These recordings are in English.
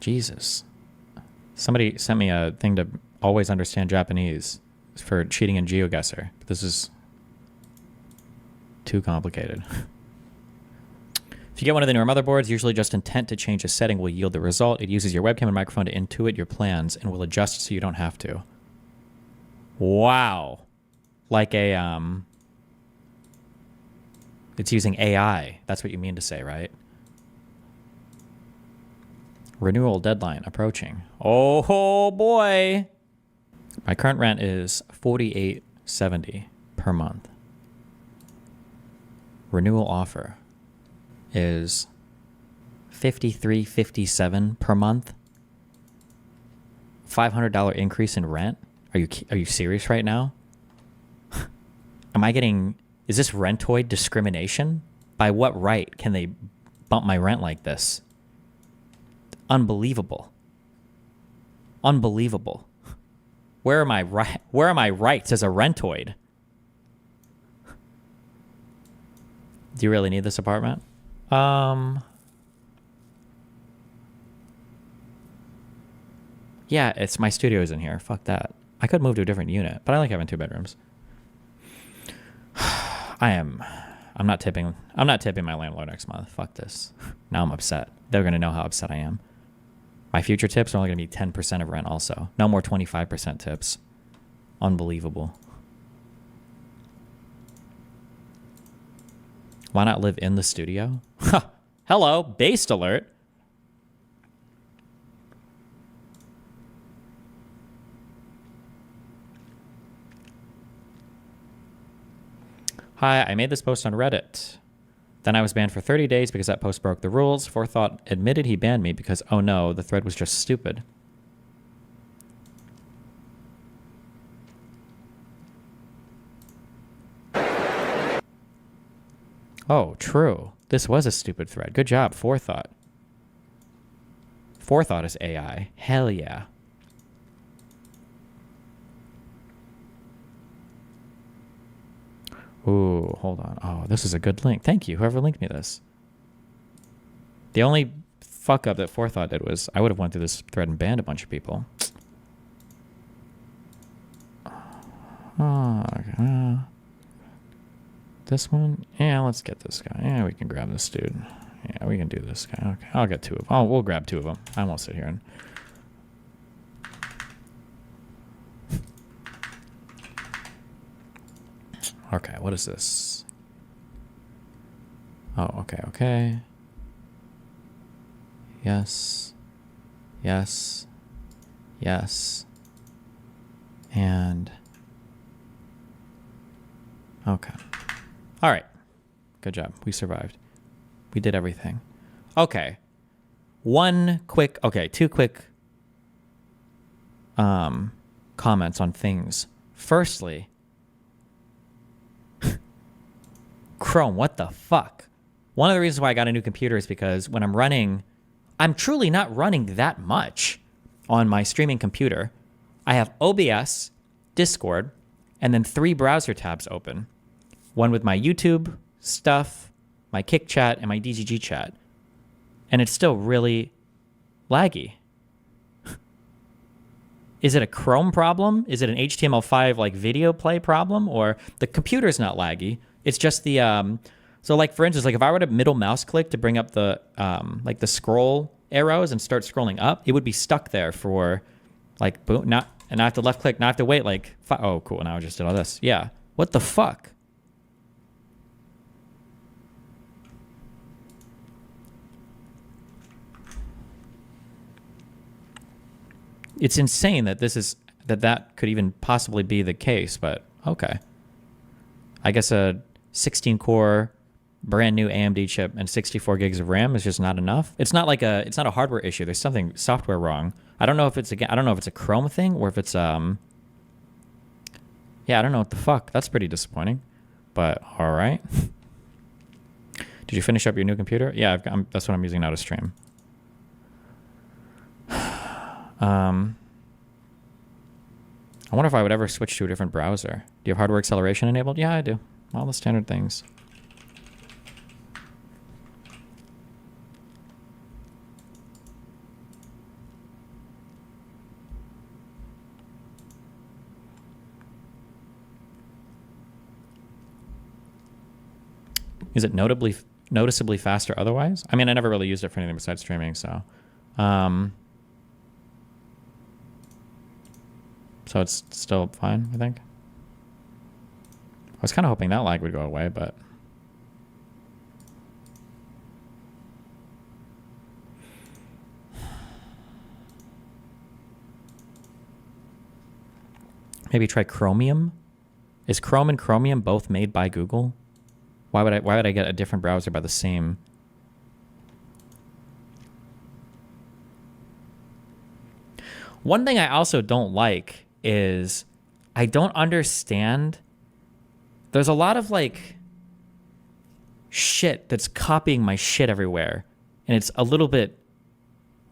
Jesus. Somebody sent me a thing to always understand Japanese for cheating in GeoGuessr. This is too complicated. If you get one of the newer motherboards, usually just intent to change a setting will yield the result. It uses your webcam and microphone to intuit your plans and will adjust so you don't have to. Wow. Like a, it's using AI. That's what you mean to say, right? Renewal deadline approaching. Oh boy. My current rent is $48.70 per month. Renewal offer is $53.57 per month. $500 increase in rent. Are you serious right now? Am I getting? Is this rentoid discrimination? By what right can they bump my rent like this? Unbelievable. Unbelievable. Where are my rights as a rentoid? Do you really need this apartment? Yeah, it's my studio's in here. Fuck that. I could move to a different unit, but I like having 2 bedrooms. I'm not tipping my landlord next month. Fuck this. Now I'm upset. They're gonna know how upset I am. My future tips are only gonna be 10% of rent also. No more 25% tips. Unbelievable. Why not live in the studio? Hello, based alert. Hi, I made this post on Reddit. Then I was banned for 30 days because that post broke the rules. Forethought admitted he banned me because, oh no, the thread was just stupid. Oh, true. This was a stupid thread. Good job, Forethought. Forethought is AI. Hell yeah. Ooh, hold on. Oh, this is a good link. Thank you, whoever linked me this. The only fuck up that Forethought did was I would have went through this thread and banned a bunch of people. Oh, okay. This one? Yeah, let's get this guy. Yeah, we can grab this dude. Yeah, we can do this guy. Okay, I'll get 2 of them. Oh, we'll grab 2 of them. I won't sit here and... Okay, what is this? Oh, okay, okay. Yes. Yes. Yes. And... Okay. All right. Good job. We survived. We did everything. Okay. 2 quick comments on things. Firstly, Chrome, what the fuck? One of the reasons why I got a new computer is because when I'm running, I'm truly not running that much on my streaming computer. I have OBS, Discord, and then 3 browser tabs open. One with my YouTube stuff, my Kick chat, and my DGG chat. And it's still really laggy. Is it a Chrome problem? Is it an HTML5 like video play problem? Or the computer's not laggy? It's just the, so like for instance, like if I were to middle mouse click to bring up the, like the scroll arrows and start scrolling up, it would be stuck there for like, boom, and I have to left click, now I have to wait like, oh cool, now I just did all this. Yeah, what the fuck? It's insane that that could even possibly be the case, but okay. I guess a 16-core brand new AMD chip and 64 gigs of RAM is just not enough. It's not a hardware issue. There's something software wrong. I don't know if it's a Chrome thing or if it's yeah, I don't know what the fuck. That's pretty disappointing. But all right. Did you finish up your new computer? Yeah, that's what I'm using now to stream. I wonder if I would ever switch to a different browser. Do you have hardware acceleration enabled? Yeah, I do. All the standard things. Is it noticeably faster otherwise? I mean, I never really used it for anything besides streaming, so so it's still fine, I think. I was kind of hoping that lag would go away, but maybe try Chromium. Is Chrome and Chromium both made by Google? Why would I get a different browser by the same? One thing I also don't like is I don't understand. There's a lot of like shit that's copying my shit everywhere, and it's a little bit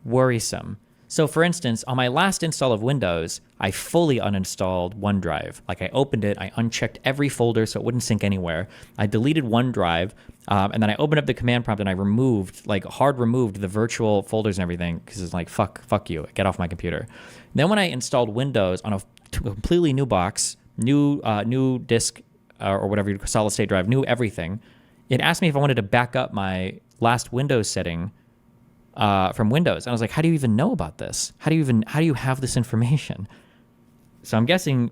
worrisome. So for instance, on my last install of Windows, I fully uninstalled OneDrive. Like I opened it, I unchecked every folder so it wouldn't sync anywhere. I deleted OneDrive, and then I opened up the command prompt and I removed, like hard removed the virtual folders and everything because it's like, fuck you, get off my computer. Then when I installed Windows on a completely new box, new disk or whatever, solid state drive, new everything, it asked me if I wanted to back up my last Windows setting from Windows. And I was like, how do you even know about this? How do you have this information? So I'm guessing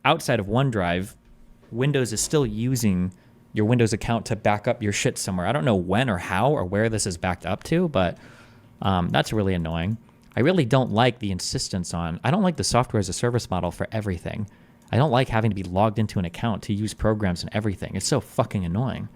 outside of OneDrive, Windows is still using your Windows account to back up your shit somewhere. I don't know when or how or where this is backed up to, but that's really annoying. I really don't like the insistence on, I don't like the software as a service model for everything. I don't like having to be logged into an account to use programs and everything. It's so fucking annoying.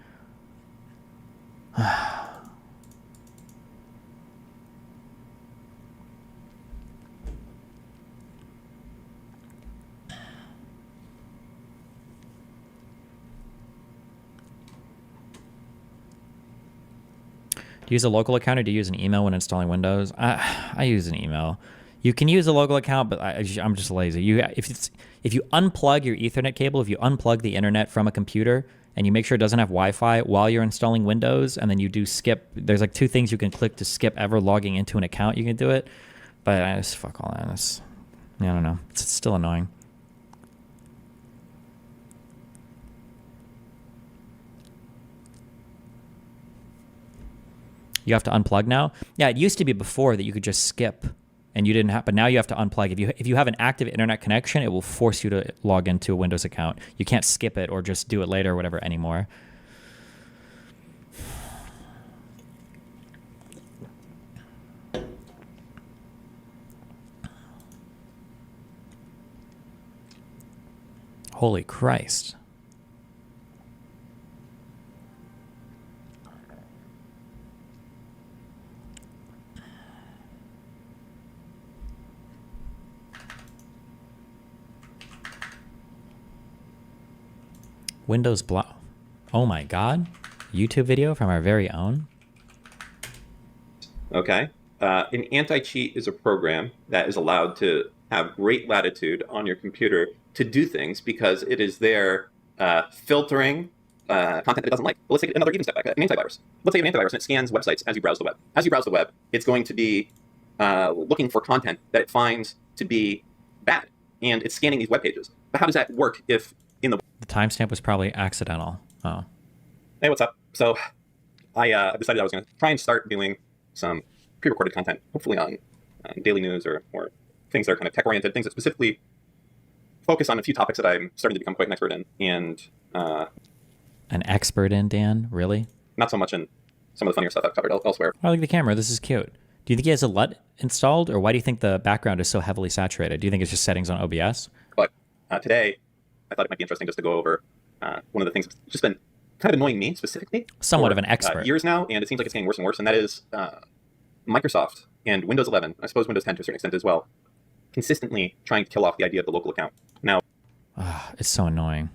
Do you use a local account or do you use an email when installing Windows? I use an email. You can use a local account, but I'm just lazy. If you unplug your Ethernet cable, if you unplug the internet from a computer and you make sure it doesn't have Wi-Fi while you're installing Windows, and then you do skip, there's like 2 things you can click to skip ever logging into an account. You can do it, but I just fuck all that. I don't know. It's still annoying. You have to unplug now? Yeah, it used to be before that you could just skip and you didn't have, but now you have to unplug. If you have an active internet connection, it will force you to log into a Windows account. You can't skip it or just do it later or whatever anymore. Holy Christ. Windows block. Oh my God. YouTube video from our very own. Okay. An anti-cheat is a program that is allowed to have great latitude on your computer to do things because it is there filtering content that it doesn't like. Well, let's take another even step back, an antivirus. Let's say an antivirus and it scans websites as you browse the web. As you browse the web, it's going to be looking for content that it finds to be bad, and it's scanning these web pages. But how does that work if in the timestamp was probably accidental. Oh. Hey, what's up? So I decided I was going to try and start doing some pre-recorded content, hopefully on daily news or things that are kind of tech-oriented, things that specifically focus on a few topics that I'm starting to become quite an expert in. And an expert in, Dan? Really? Not so much in some of the funnier stuff I've covered elsewhere. I like the camera. This is cute. Do you think he has a LUT installed, or why do you think the background is so heavily saturated? Do you think it's just settings on OBS? But today, I thought it might be interesting just to go over one of the things that's just been kind of annoying me specifically. Somewhat of an expert. Years now, and it seems like it's getting worse and worse, and that is Microsoft and Windows 11, I suppose Windows 10 to a certain extent as well, consistently trying to kill off the idea of the local account. Now, it's so annoying.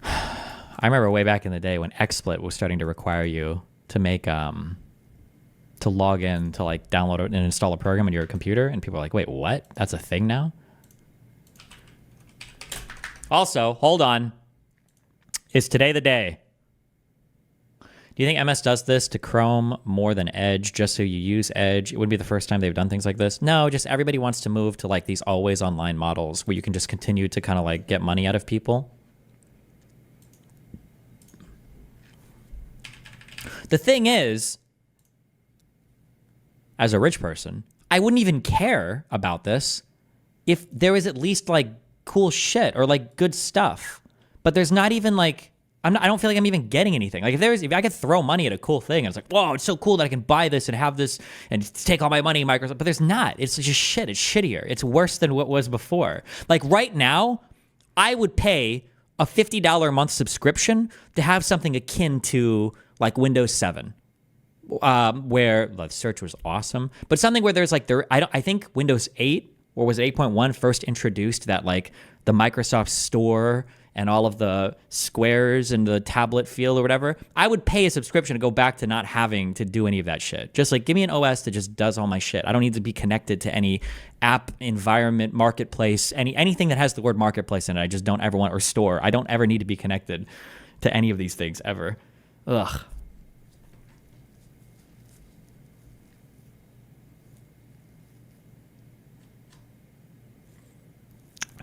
I remember way back in the day when XSplit was starting to require you to make to log in to like download and install a program on your computer, and people are like, wait, what? That's a thing now? Also, hold on. Is today the day? Do you think MS does this to Chrome more than Edge, just so you use Edge? It wouldn't be the first time they've done things like this. No, just everybody wants to move to like these always online models where you can just continue to kind of like get money out of people. The thing is, as a rich person, I wouldn't even care about this if there was at least like cool shit or like good stuff. But there's not even like, I don't feel like I'm even getting anything. Like if I could throw money at a cool thing, I was like, whoa, it's so cool that I can buy this and have this and take all my money in Microsoft. But there's not. It's just shit. It's shittier. It's worse than what was before. Like right now, I would pay a $50 a month subscription to have something akin to like Windows 7. Where the search was awesome, but something where there's like I think Windows 8 or was it 8.1 first introduced that like the Microsoft Store and all of the squares and the tablet feel or whatever. I would pay a subscription to go back to not having to do any of that shit. Just like give me an OS that just does all my shit. I don't need to be connected to any app, environment, marketplace, anything that has the word marketplace in it. I just don't ever want, or store. I don't ever need to be connected to any of these things ever. Ugh.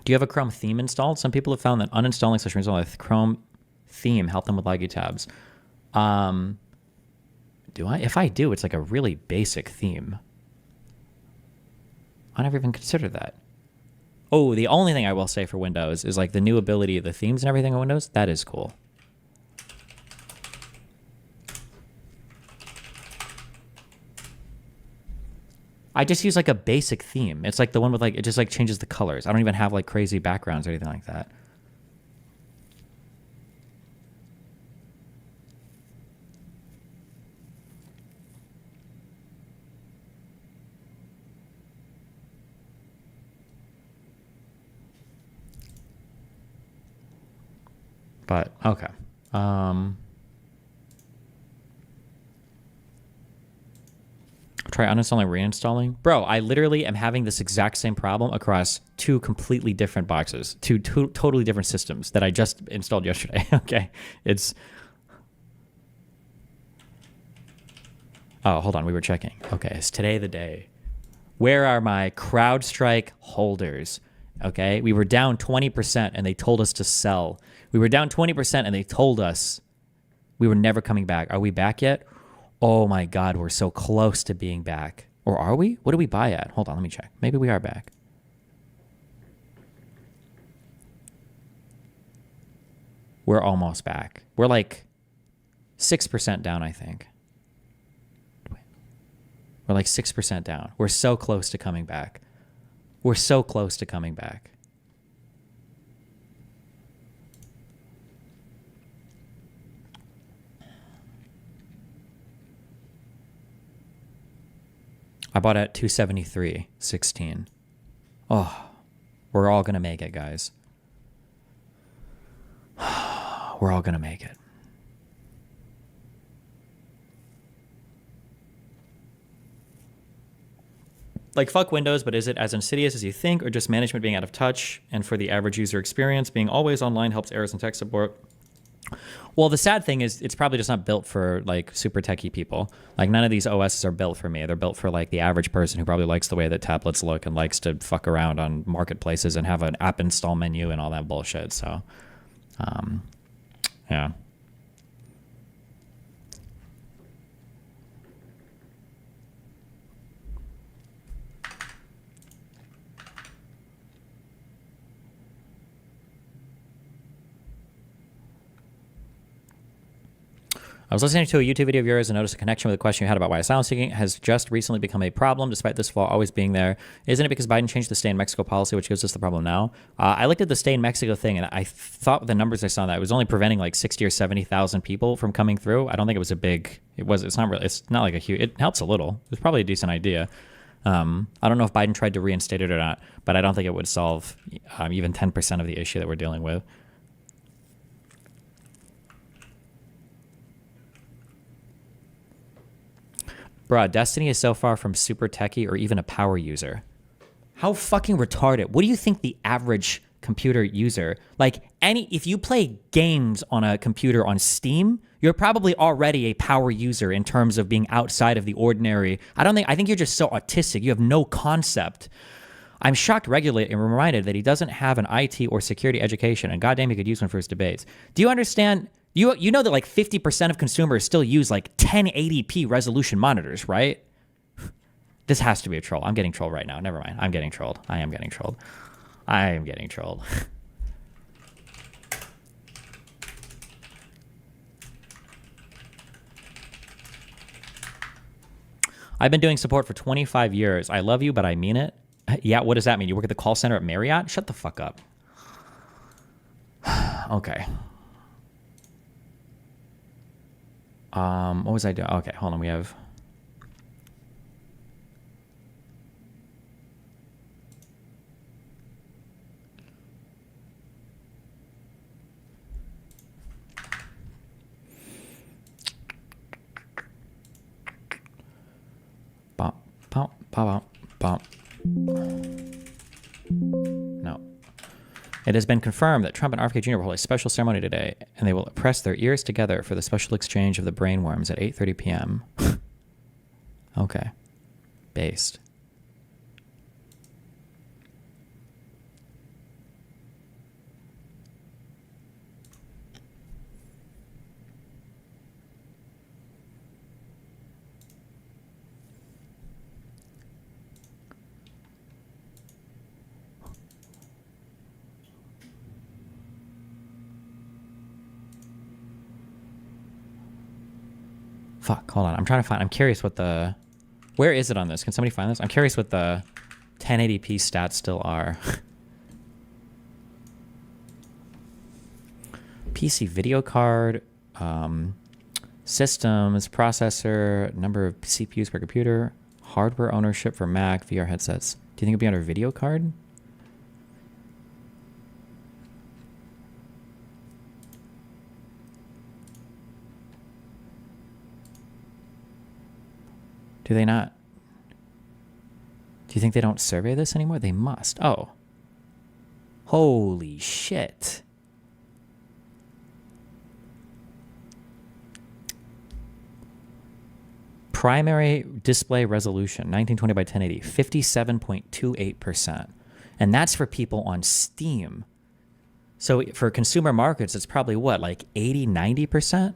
Do you have a Chrome theme installed? Some people have found that uninstalling / reinstalling a Chrome theme help them with laggy tabs. Do I? If I do, it's like a really basic theme. I never even considered that. Oh, the only thing I will say for Windows is like the new ability of the themes and everything on Windows. That is cool. I just use like a basic theme. It's like the one with like, it just like changes the colors. I don't even have like crazy backgrounds or anything like that. But okay. Try uninstalling, reinstalling. Bro, I literally am having this exact same problem across two completely different boxes, two totally different systems that I just installed yesterday. Okay. It's... Oh, hold on. We were checking. Okay. Is today the day? Where are my CrowdStrike holders? Okay. We were down 20% and they told us to sell. We were down 20% and they told us we were never coming back. Are we back yet? Oh my God, we're so close to being back. Or are we? What do we buy at? Hold on, let me check. Maybe we are back. We're almost back. We're like 6% down, I think. We're like 6% down. We're so close to coming back. We're so close to coming back. I bought it at 273.16. Oh, we're all going to make it, guys. We're all going to make it. Like, fuck Windows, but is it as insidious as you think, or just management being out of touch, and for the average user experience, being always online helps errors in tech support? Well, the sad thing is it's probably just not built for, like, super techie people. Like, none of these OSs are built for me. They're built for, like, the average person who probably likes the way that tablets look and likes to fuck around on marketplaces and have an app install menu and all that bullshit. So, yeah. I was listening to a YouTube video of yours and noticed a connection with a question you had about why asylum seeking has just recently become a problem, despite this flaw always being there. Isn't it because Biden changed the stay in Mexico policy, which gives us the problem now? I looked at the stay in Mexico thing, and I thought the numbers I saw that it was only preventing like 60 or 70,000 people from coming through. I don't think it was a big. It's not like a huge. It helps a little. It's probably a decent idea. I don't know if Biden tried to reinstate it or not, but I don't think it would solve even 10% of the issue that we're dealing with. Bruh, Destiny is so far from super techie or even a power user. How fucking retarded. What do you think the average computer user, like if you play games on a computer on Steam, You're probably already a power user in terms of being outside of the ordinary. I think you're just so autistic. You have no concept. I'm shocked, regulated, and reminded that he doesn't have an IT or security education, and goddamn, he could use one for his debates. Do you understand? You know that like 50% of consumers still use like 1080p resolution monitors, right? This has to be a troll. I'm getting trolled right now. Never mind. I'm getting trolled. I am getting trolled. I am getting trolled. I've been doing support for 25 years. I love you, but I mean it. Yeah, what does that mean? You work at the call center at Marriott? Shut the fuck up. Okay. What was I doing? Okay, hold on. We have... Bump, bump, bump, bump. No. It has been confirmed that Trump and RFK Jr. will hold a special ceremony today, and they will press their ears together for the special exchange of the brainworms at 8:30 p.m. Okay. Based. Fuck, hold on. I'm curious what the... Where is it on this? Can somebody find this? I'm curious what the 1080p stats still are. PC video card, systems, processor, number of CPUs per computer, hardware ownership for Mac, VR headsets. Do you think it'll be under video card? Do they not? Do you think they don't survey this anymore? They must. Oh. Holy shit. Primary display resolution, 1920 by 1080, 57.28%. And that's for people on Steam. So for consumer markets, it's probably what, like 80, 90%?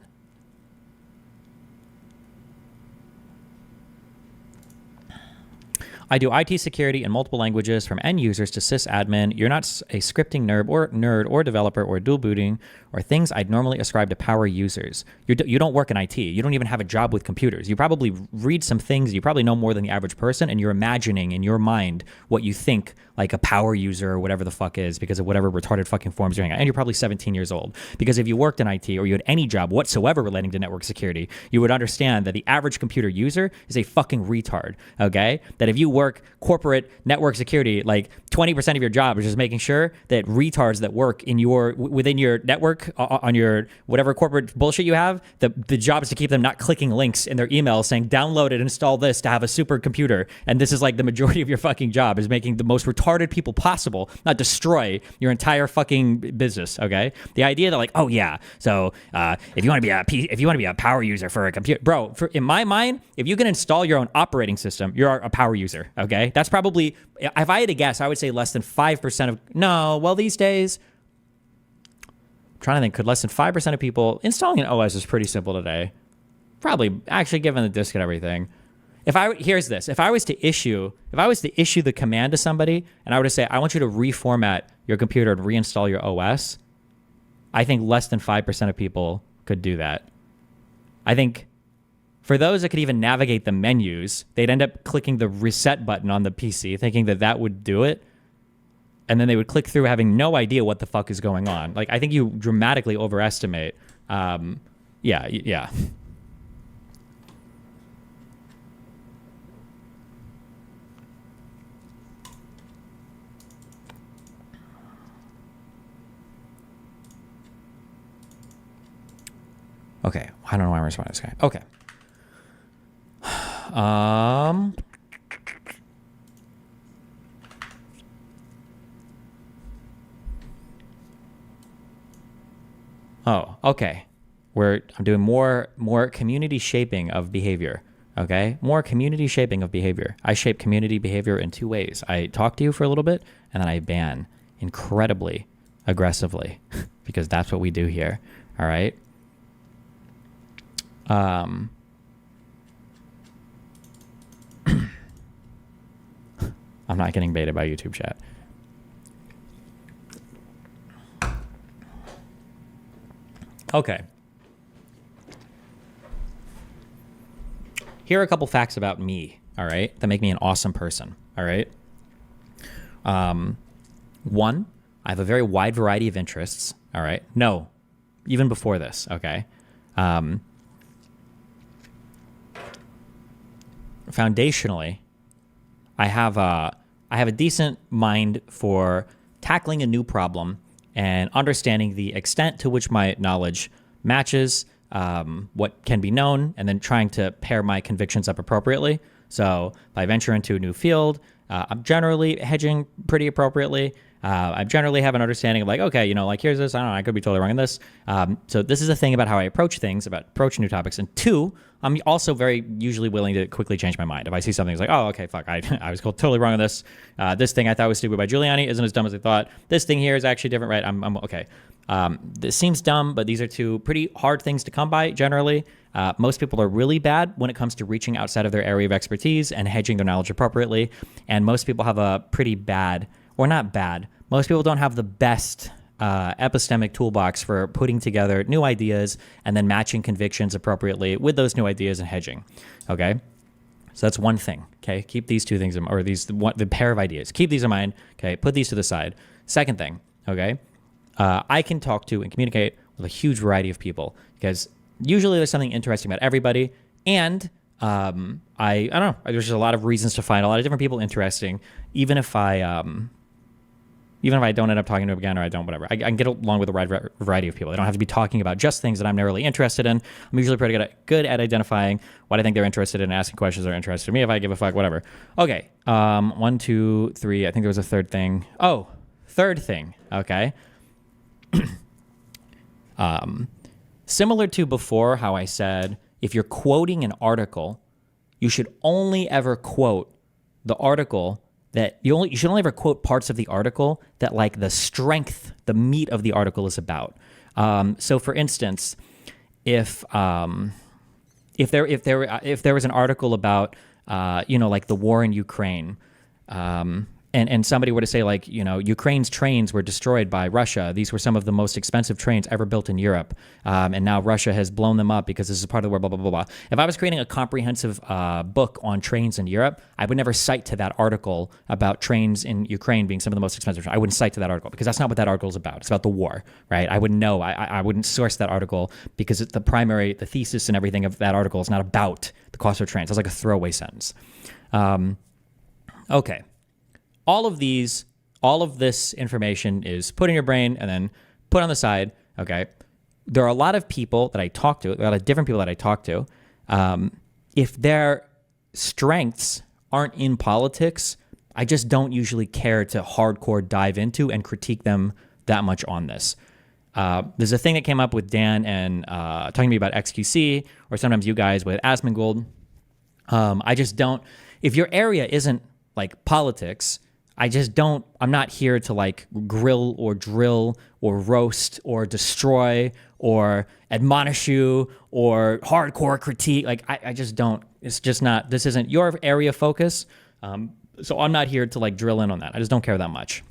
I do IT security in multiple languages from end users to sysadmin. You're not a scripting nerd or developer or dual booting or things I'd normally ascribe to power users. You don't work in IT. You don't even have a job with computers. You probably read some things. You probably know more than the average person, and you're imagining in your mind what you think like a power user or whatever the fuck is because of whatever retarded fucking forms you're hanging out. And you're probably 17 years old. Because if you worked in IT or you had any job whatsoever relating to network security, you would understand that the average computer user is a fucking retard, okay? That if you work corporate network security, like 20% of your job is just making sure that retards that work in within your network on your whatever corporate bullshit you have, the job is to keep them not clicking links in their emails saying download it, install this to have a super computer. And this is like the majority of your fucking job is making the most retarded people possible, not destroy your entire fucking business, okay? The idea that like, oh yeah, so if you want to be a power user for a computer, bro, in my mind, if you can install your own operating system, you're a power user, okay? That's probably, if I had to guess, I would say less than 5% of, no, well, these days, I'm trying to think, could less than 5% of people, installing an OS is pretty simple today. Probably, actually, given the disk and everything. Here's this, if I was to issue the command to somebody, and I were to say, I want you to reformat your computer and reinstall your OS, I think less than 5% of people could do that. I think for those that could even navigate the menus, they'd end up clicking the reset button on the PC, thinking that would do it. And then they would click through having no idea what the fuck is going on. Like, I think you dramatically overestimate. Yeah. Okay, I don't know why I'm responding to this guy. Okay. Oh, okay. I'm doing more community shaping of behavior. Okay, more community shaping of behavior. I shape community behavior in two ways. I talk to you for a little bit, and then I ban incredibly aggressively because that's what we do here. All right. I'm not getting baited by YouTube chat. Okay. Here are a couple facts about me, all right, that make me an awesome person, all right? One, I have a very wide variety of interests, all right? No, even before this, okay? Foundationally, I have a decent mind for tackling a new problem and understanding the extent to which my knowledge matches what can be known, and then trying to pair my convictions up appropriately. So if I venture into a new field, I'm generally hedging pretty appropriately. I generally have an understanding of like, okay, like here's this. I don't know, I could be totally wrong in this. So this is a thing about how I approach things, about approaching new topics. And two, I'm also very usually willing to quickly change my mind. If I see something that's like, oh, okay, fuck, I was totally wrong on this. This thing I thought was stupid by Giuliani isn't as dumb as I thought. This thing here is actually different, right? I'm okay. This seems dumb, but these are two pretty hard things to come by generally. Most people are really bad when it comes to reaching outside of their area of expertise and hedging their knowledge appropriately. And most people have a pretty bad, or not bad, most people don't have the best epistemic toolbox for putting together new ideas and then matching convictions appropriately with those new ideas and hedging. Okay? So that's one thing. Okay? Keep these two things, or the pair of ideas. Keep these in mind. Okay? Put these to the side. Second thing. Okay? I can talk to and communicate with a huge variety of people because usually there's something interesting about everybody. And I don't know. There's just a lot of reasons to find a lot of different people interesting, even if I don't end up talking to them again or I don't, whatever. I can get along with a wide variety of people. I don't have to be talking about just things that I'm narrowly interested in. I'm usually pretty good at identifying what I think they're interested in, asking questions that are interested in me. If I give a fuck, whatever. Okay. 1, 2, 3. I think there was a third thing. Oh, third thing. Okay. Similar to before how I said, if you're quoting an article, you should only ever quote the article that you should only ever quote parts of the article that like the strength, the meat of the article is about. So for instance, if there was an article about like the war in Ukraine, and somebody were to say like, Ukraine's trains were destroyed by Russia. These were some of the most expensive trains ever built in Europe. And now Russia has blown them up because this is part of the war, blah, blah, blah, blah. If I was creating a comprehensive book on trains in Europe, I would never cite to that article about trains in Ukraine being some of the most expensive. I wouldn't cite to that article because that's not what that article is about. It's about the war, right? I wouldn't know. I wouldn't source that article because the thesis and everything of that article is not about the cost of trains. That's like a throwaway sentence. Okay. All of this information is put in your brain and then put on the side, okay? There are a lot of people that I talk to, a lot of different people that I talk to. If their strengths aren't in politics, I just don't usually care to hardcore dive into and critique them that much on this. There's a thing that came up with Dan and talking to me about XQC, or sometimes you guys with Asmongold. I just don't, if your area isn't like politics, I'm not here to like grill or drill or roast or destroy or admonish you or hardcore critique. Like I just don't, it's just not, this isn't your area of focus. So I'm not here to like drill in on that. I just don't care that much.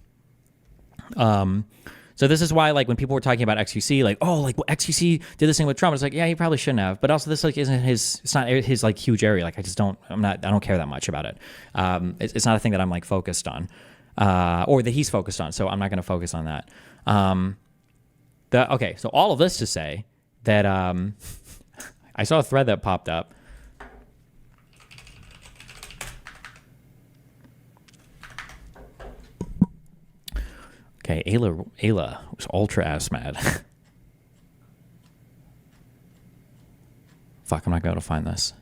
So this is why, like, when people were talking about XQC, like, oh, like, well, XQC did this thing with Trump. It's like, yeah, he probably shouldn't have. But also, this like isn't it's not his like huge area. Like, I don't care that much about it. It's not a thing that I'm like focused on, or that he's focused on. So I'm not going to focus on that. Okay, so all of this to say that I saw a thread that popped up. Okay, Ayla was ultra ass mad. Fuck, I'm not going to find this.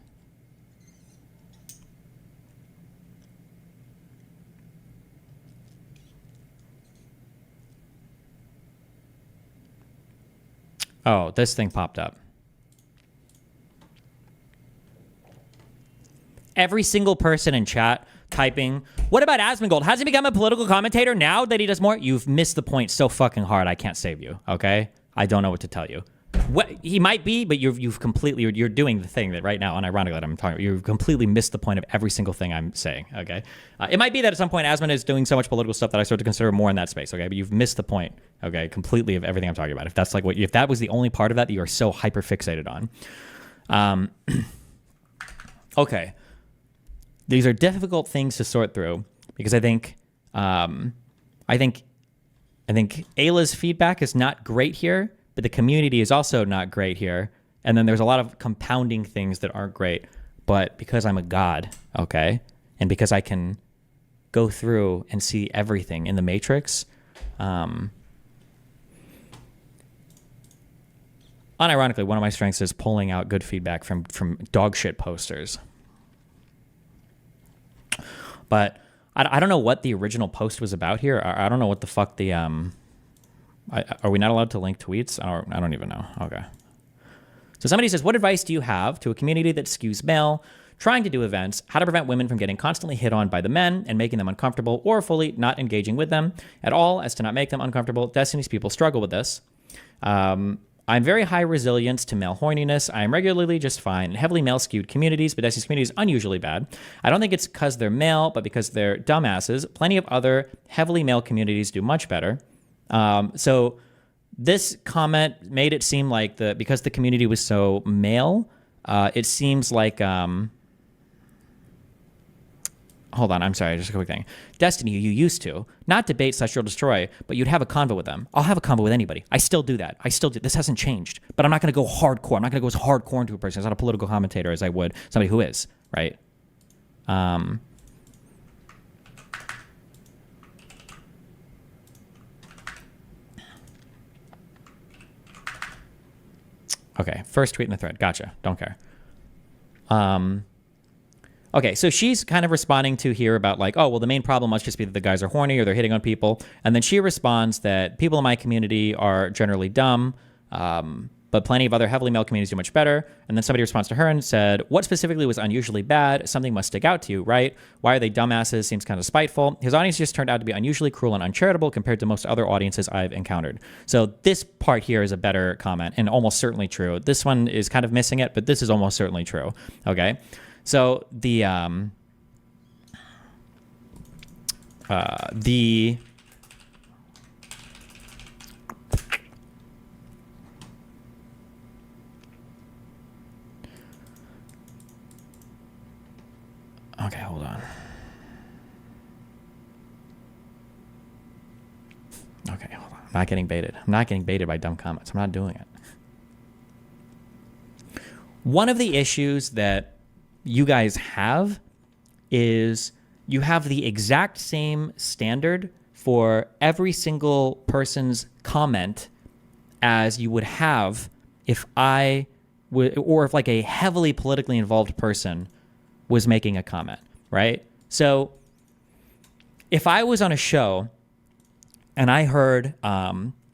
Oh, this thing popped up. Every single person in chat typing, what about Asmongold? Has he become a political commentator now that he does more? You've missed the point so fucking hard, I can't save you, okay? I don't know what to tell you. What he might be, but you've completely, you're doing the thing that right now, unironically, that I'm talking about. You've completely missed the point of every single thing I'm saying, okay? It might be that at some point Asmon is doing so much political stuff that I start to consider more in that space, okay? But you've missed the point, okay, completely of everything I'm talking about. If that's like if that was the only part of that you are so hyper fixated on. Okay. These are difficult things to sort through because I think Ayla's feedback is not great here, but the community is also not great here. And then there's a lot of compounding things that aren't great. But because I'm a god, okay, and because I can go through and see everything in the Matrix, unironically, one of my strengths is pulling out good feedback from dog shit posters. But I don't know what the original post was about here. I don't know what the fuck the are we not allowed to link tweets? I don't even know. Okay. So somebody says, what advice do you have to a community that skews male, trying to do events, how to prevent women from getting constantly hit on by the men and making them uncomfortable, or fully not engaging with them at all as to not make them uncomfortable? Destiny's people struggle with this. I'm very high resilience to male horniness. I am regularly just fine in heavily male-skewed communities, but Destiny's community is unusually bad. I don't think it's because they're male, but because they're dumbasses. Plenty of other heavily male communities do much better. So this comment made it seem like because the community was so male, it seems like... Hold on, I'm sorry, just a quick thing. Destiny, you used to not debate slash you'll destroy, but you'd have a convo with them. I'll have a convo with anybody. I still do that. I still do. This hasn't changed, but I'm not going to go hardcore. I'm not going to go as hardcore into a person. It's not a political commentator as I would somebody who is, right? Okay, first tweet in the thread. Gotcha. Don't care. Okay, so she's kind of responding to here about like, oh, well, the main problem must just be that the guys are horny or they're hitting on people. And then she responds that people in my community are generally dumb, but plenty of other heavily male communities do much better. And then somebody responds to her and said, what specifically was unusually bad? Something must stick out to you, right? Why are they dumbasses? Seems kind of spiteful. His audience just turned out to be unusually cruel and uncharitable compared to most other audiences I've encountered. So this part here is a better comment and almost certainly true. This one is kind of missing it, but this is almost certainly true, okay? So the okay, hold on. Okay, hold on. I'm not getting baited. I'm not getting baited by dumb comments. I'm not doing it. One of the issues that you guys have is you have the exact same standard for every single person's comment as you would have if I would, or if like a heavily politically involved person was making a comment, right? So if I was on a show and I heard,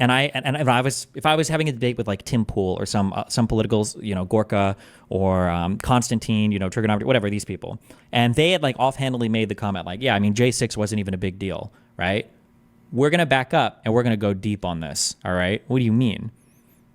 if I was having a debate with like Tim Pool or some politicals, Gorka or Constantine, Trigonometry, whatever, these people, and they had like offhandedly made the comment like, yeah, I mean, J6 wasn't even a big deal, right? We're going to back up and we're going to go deep on this, all right? What do you mean?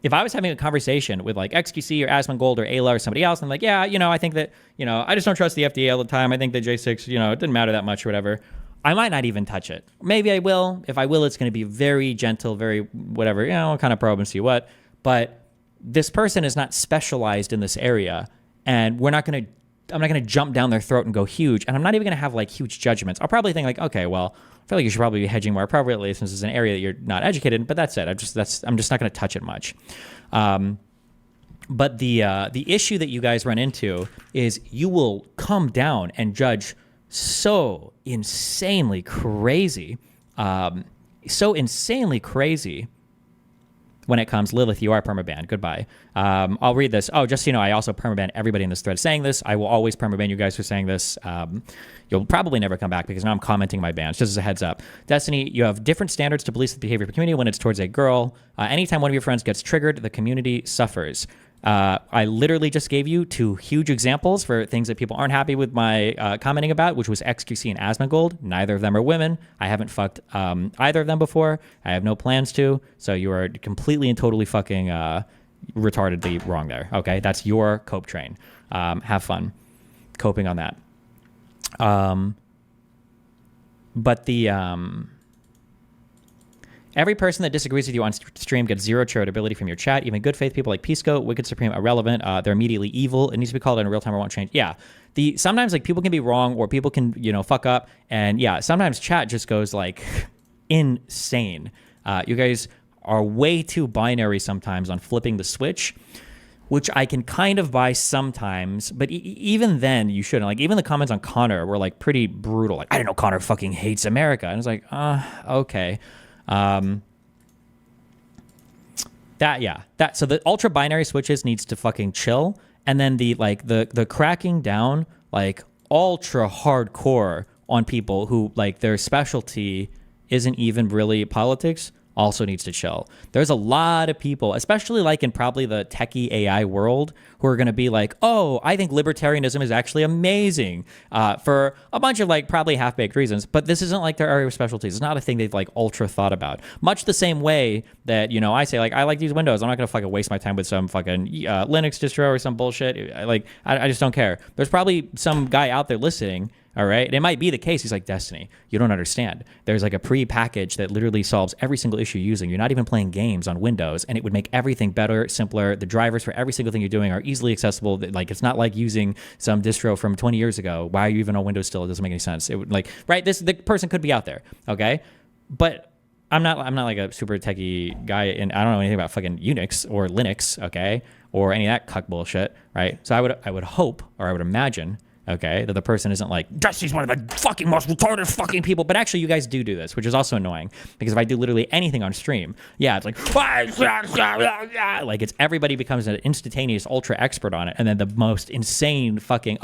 If I was having a conversation with like XQC or Asmongold or Ayla or somebody else, and I'm like, yeah, I think that, I just don't trust the FDA all the time. I think that J6, it didn't matter that much or whatever. I might not even touch it. Maybe I will. If I will, it's going to be very gentle, very whatever, kind of probe and see what. But this person is not specialized in this area, and I'm not going to jump down their throat and go huge, and I'm not even going to have like huge judgments. I'll probably think like, okay, well, I feel like you should probably be hedging more appropriately since it's an area that you're not educated in, but that's it. I'm just not going to touch it much. But the issue that you guys run into is you will come down and judge so insanely crazy when it comes. Lilith, you are permabanned. Goodbye. I'll read this. Oh, just so you know, I also permaban everybody in this thread saying this. I will always permaban you guys for saying this. You'll probably never come back because now I'm commenting my bans, just as a heads up. Destiny, you have different standards to police the behavior of the community when it's towards a girl. Anytime one of your friends gets triggered, the community suffers. I literally just gave you 2 huge examples for things that people aren't happy with my commenting about, which was XQC and Asmongold. Neither of them are women. I haven't fucked either of them before. I have no plans to. So you are completely and totally fucking retardedly wrong there. Okay, that's your cope train. Have fun coping on that. But the every person that disagrees with you on stream gets 0 charitability from your chat. Even good faith people like Pisco, Wicked Supreme, irrelevant. They're immediately evil. It needs to be called in real time or won't change. Yeah. Sometimes like people can be wrong or people can, fuck up. And yeah, sometimes chat just goes like insane. You guys are way too binary sometimes on flipping the switch, which I can kind of buy sometimes, but even then you shouldn't. Like even the comments on Connor were like pretty brutal. Like, I didn't know Connor fucking hates America. And it's like, okay. So the ultra binary switches needs to fucking chill. And then the cracking down, like ultra hardcore on people who like their specialty isn't even really politics, also needs to chill. There's a lot of people, especially like in probably the techie AI world, who are going to be like, oh, I think libertarianism is actually amazing for a bunch of like probably half-baked reasons, but this isn't like their area of specialties. It's not a thing they've like ultra thought about. Much the same way that, I say like, I like these Windows. I'm not going to fucking waste my time with some fucking Linux distro or some bullshit. I just don't care. There's probably some guy out there listening. All right. And it might be the case. He's like, Destiny, you don't understand. There's like a pre-package that literally solves every single issue you're using. You're not even playing games on Windows, and it would make everything better, simpler. The drivers for every single thing you're doing are easily accessible. Like, it's not like using some distro from 20 years ago. Why are you even on Windows still? It doesn't make any sense. It would right. The person could be out there. Okay. But I'm not like a super techie guy, and I don't know anything about fucking Unix or Linux. Okay. Or any of that cuck bullshit. Right. So I would hope, or I would imagine, okay, that the person isn't like, Dusty's one of the fucking most retarded fucking people. But actually, you guys do this, which is also annoying. Because if I do literally anything on stream, yeah, it's like, it's everybody becomes an instantaneous ultra expert on it. And then the most insane fucking,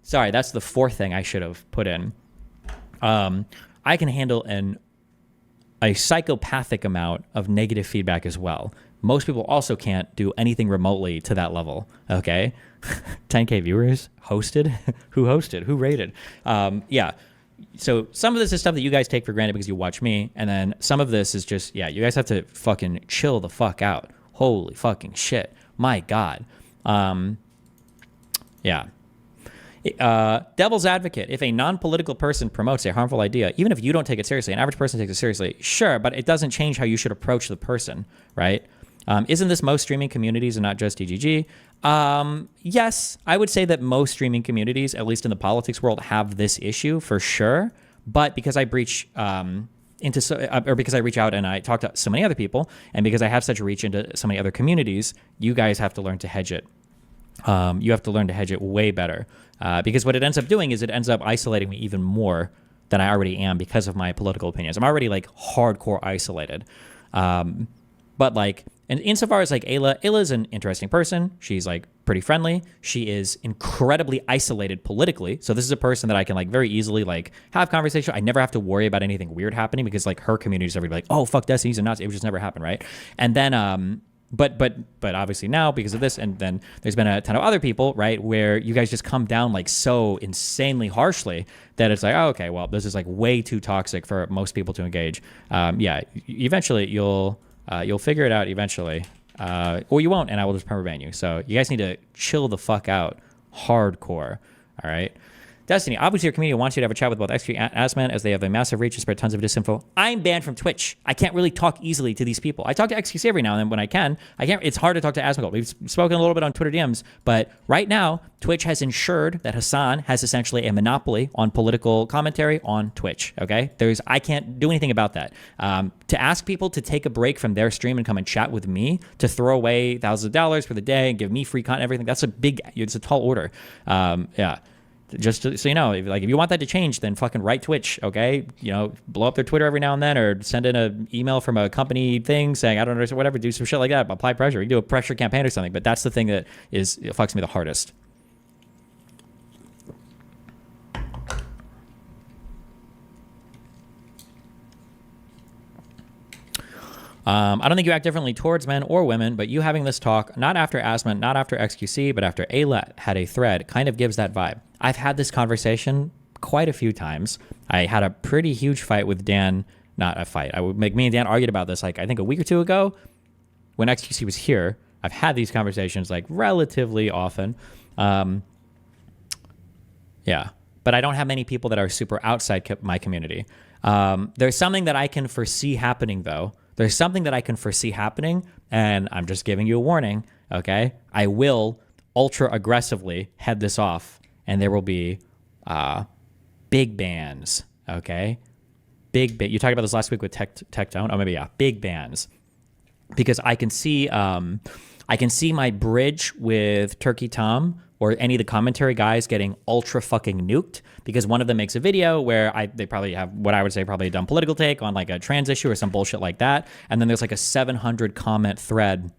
sorry, that's the 4th thing I should have put in. I can handle a psychopathic amount of negative feedback as well. Most people also can't do anything remotely to that level, okay? 10K viewers? Hosted? Who hosted? Who rated? Yeah. So some of this is stuff that you guys take for granted because you watch me, and then some of this is just, yeah, you guys have to fucking chill the fuck out. Holy fucking shit. My God. Yeah. Devil's advocate. If a non-political person promotes a harmful idea, even if you don't take it seriously, an average person takes it seriously, sure, but it doesn't change how you should approach the person, right? Isn't this most streaming communities and not just DGG? Yes, I would say that most streaming communities, at least in the politics world, have this issue for sure. But because I breach because I reach out and I talk to so many other people, and because I have such a reach into so many other communities, you guys have to learn to hedge it. You have to learn to hedge it way better. Because what it ends up doing is it ends up isolating me even more than I already am because of my political opinions. I'm already like hardcore isolated. But like, and insofar as like Ayla's an interesting person. She's like pretty friendly. She is incredibly isolated politically. So this is a person that I can like very easily like have conversation. I never have to worry about anything weird happening because like her community is everybody like, oh fuck Destiny's a Nazi. It would just never happen, right? And then but obviously now because of this, and then there's been a ton of other people, right, where you guys just come down like so insanely harshly that it's like, oh, okay, well, this is like way too toxic for most people to engage. Yeah, eventually you'll figure it out eventually, or you won't, and I will just permaban you. So you guys need to chill the fuck out, hardcore. All right. Destiny, obviously your community wants you to have a chat with both XP and Asman as they have a massive reach and spread tons of disinfo. I'm banned from Twitch. I can't really talk easily to these people. I talk to XQC every now and then when I can. It's hard to talk to Asmongold. We've spoken a little bit on Twitter DMs, but right now, Twitch has ensured that Hassan has essentially a monopoly on political commentary on Twitch, okay? I can't do anything about that. To ask people to take a break from their stream and come and chat with me, to throw away thousands of dollars for the day and give me free content, everything, it's a tall order. Yeah. Just so you know, if you want that to change, then fucking write Twitch, okay? Blow up their Twitter every now and then, or send in an email from a company thing saying, I don't understand, whatever, do some shit like that, apply pressure. You can do a pressure campaign or something, but that's the thing that fucks me the hardest. I don't think you act differently towards men or women, but you having this talk, not after Asma, not after XQC, but after Ayla had a thread, kind of gives that vibe. I've had this conversation quite a few times. I had a pretty huge fight with Dan, not a fight. Me and Dan argued about this, like, I think a week or two ago when XQC was here. I've had these conversations, like, relatively often. Yeah. But I don't have many people that are super outside my community. There's something that I can foresee happening, though. There's something that I can foresee happening, and I'm just giving you a warning, okay? I will ultra aggressively head this off, and there will be big bans, okay? You talked about this last week with Tectone. Oh, maybe, yeah. Big bans. Because I can see my bridge with Turkey Tom or any of the commentary guys getting ultra fucking nuked because one of them makes a video where they probably have what I would say probably a dumb political take on like a trans issue or some bullshit like that. And then there's like a 700 comment thread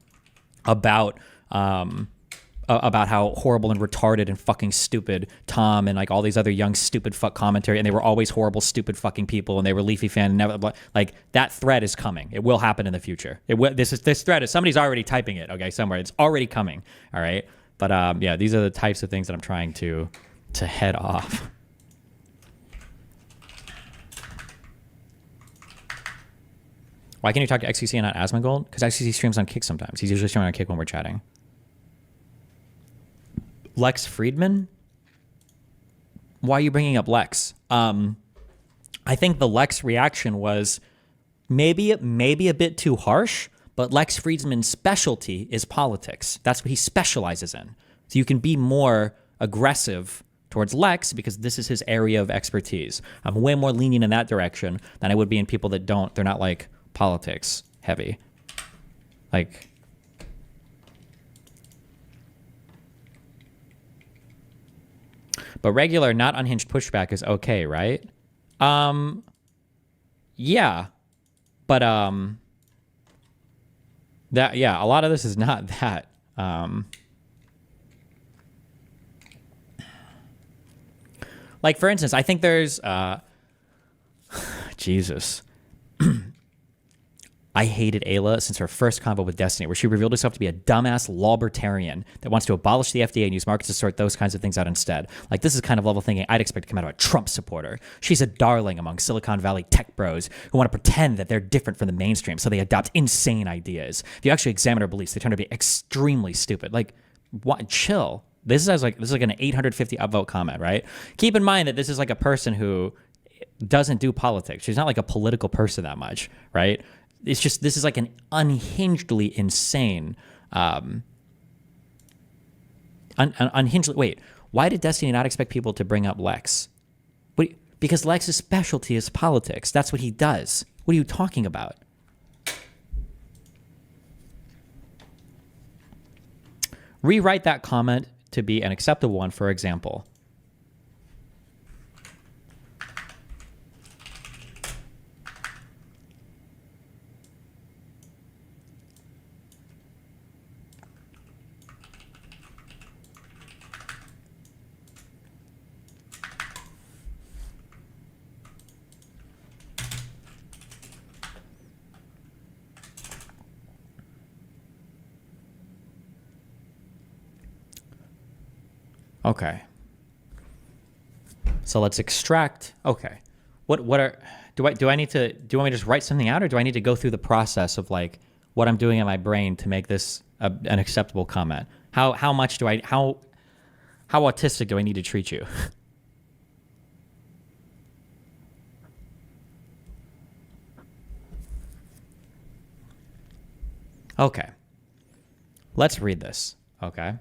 about how horrible and retarded and fucking stupid Tom and like all these other young stupid fuck commentary, and they were always horrible stupid fucking people, and they were Leafy fan. Never like that thread is coming. It will happen in the future. This thread is somebody's already typing it. Okay, somewhere it's already coming. All right, but yeah, these are the types of things that I'm trying to head off. Why can you talk to XCC and not Asmongold? Because XCC streams on Kick sometimes. He's usually streaming on Kick when we're chatting. Lex Friedman? Why are you bringing up Lex? I think the Lex reaction was maybe a bit too harsh, but Lex Friedman's specialty is politics. That's what he specializes in. So you can be more aggressive towards Lex because this is his area of expertise. I'm way more lenient in that direction than I would be in people that they're not like politics heavy. Like, but regular, not unhinged pushback is okay, right? Yeah. But that, yeah, a lot of this is not that. Like, for instance, I think there's Jesus. I hated Ayla since her first combo with Destiny, where she revealed herself to be a dumbass lawbertarian that wants to abolish the FDA and use markets to sort those kinds of things out instead. Like, this is kind of level thinking I'd expect to come out of a Trump supporter. She's a darling among Silicon Valley tech bros who want to pretend that they're different from the mainstream, so they adopt insane ideas. If you actually examine her beliefs, they turn out to be extremely stupid. Like, what? Chill. This is like an 850 upvote comment, right? Keep in mind that this is like a person who doesn't do politics. She's not like a political person that much, right? It's just, this is like an unhingedly insane, unhingedly, wait, why did Destiny not expect people to bring up Lex? Because Lex's specialty is politics. That's what he does. What are you talking about? Rewrite that comment to be an acceptable one, for example. Okay. So let's extract. Okay. Do you want me to just write something out, or do I need to go through the process of like what I'm doing in my brain to make this an acceptable comment? How autistic do I need to treat you? Okay. Let's read this. Okay.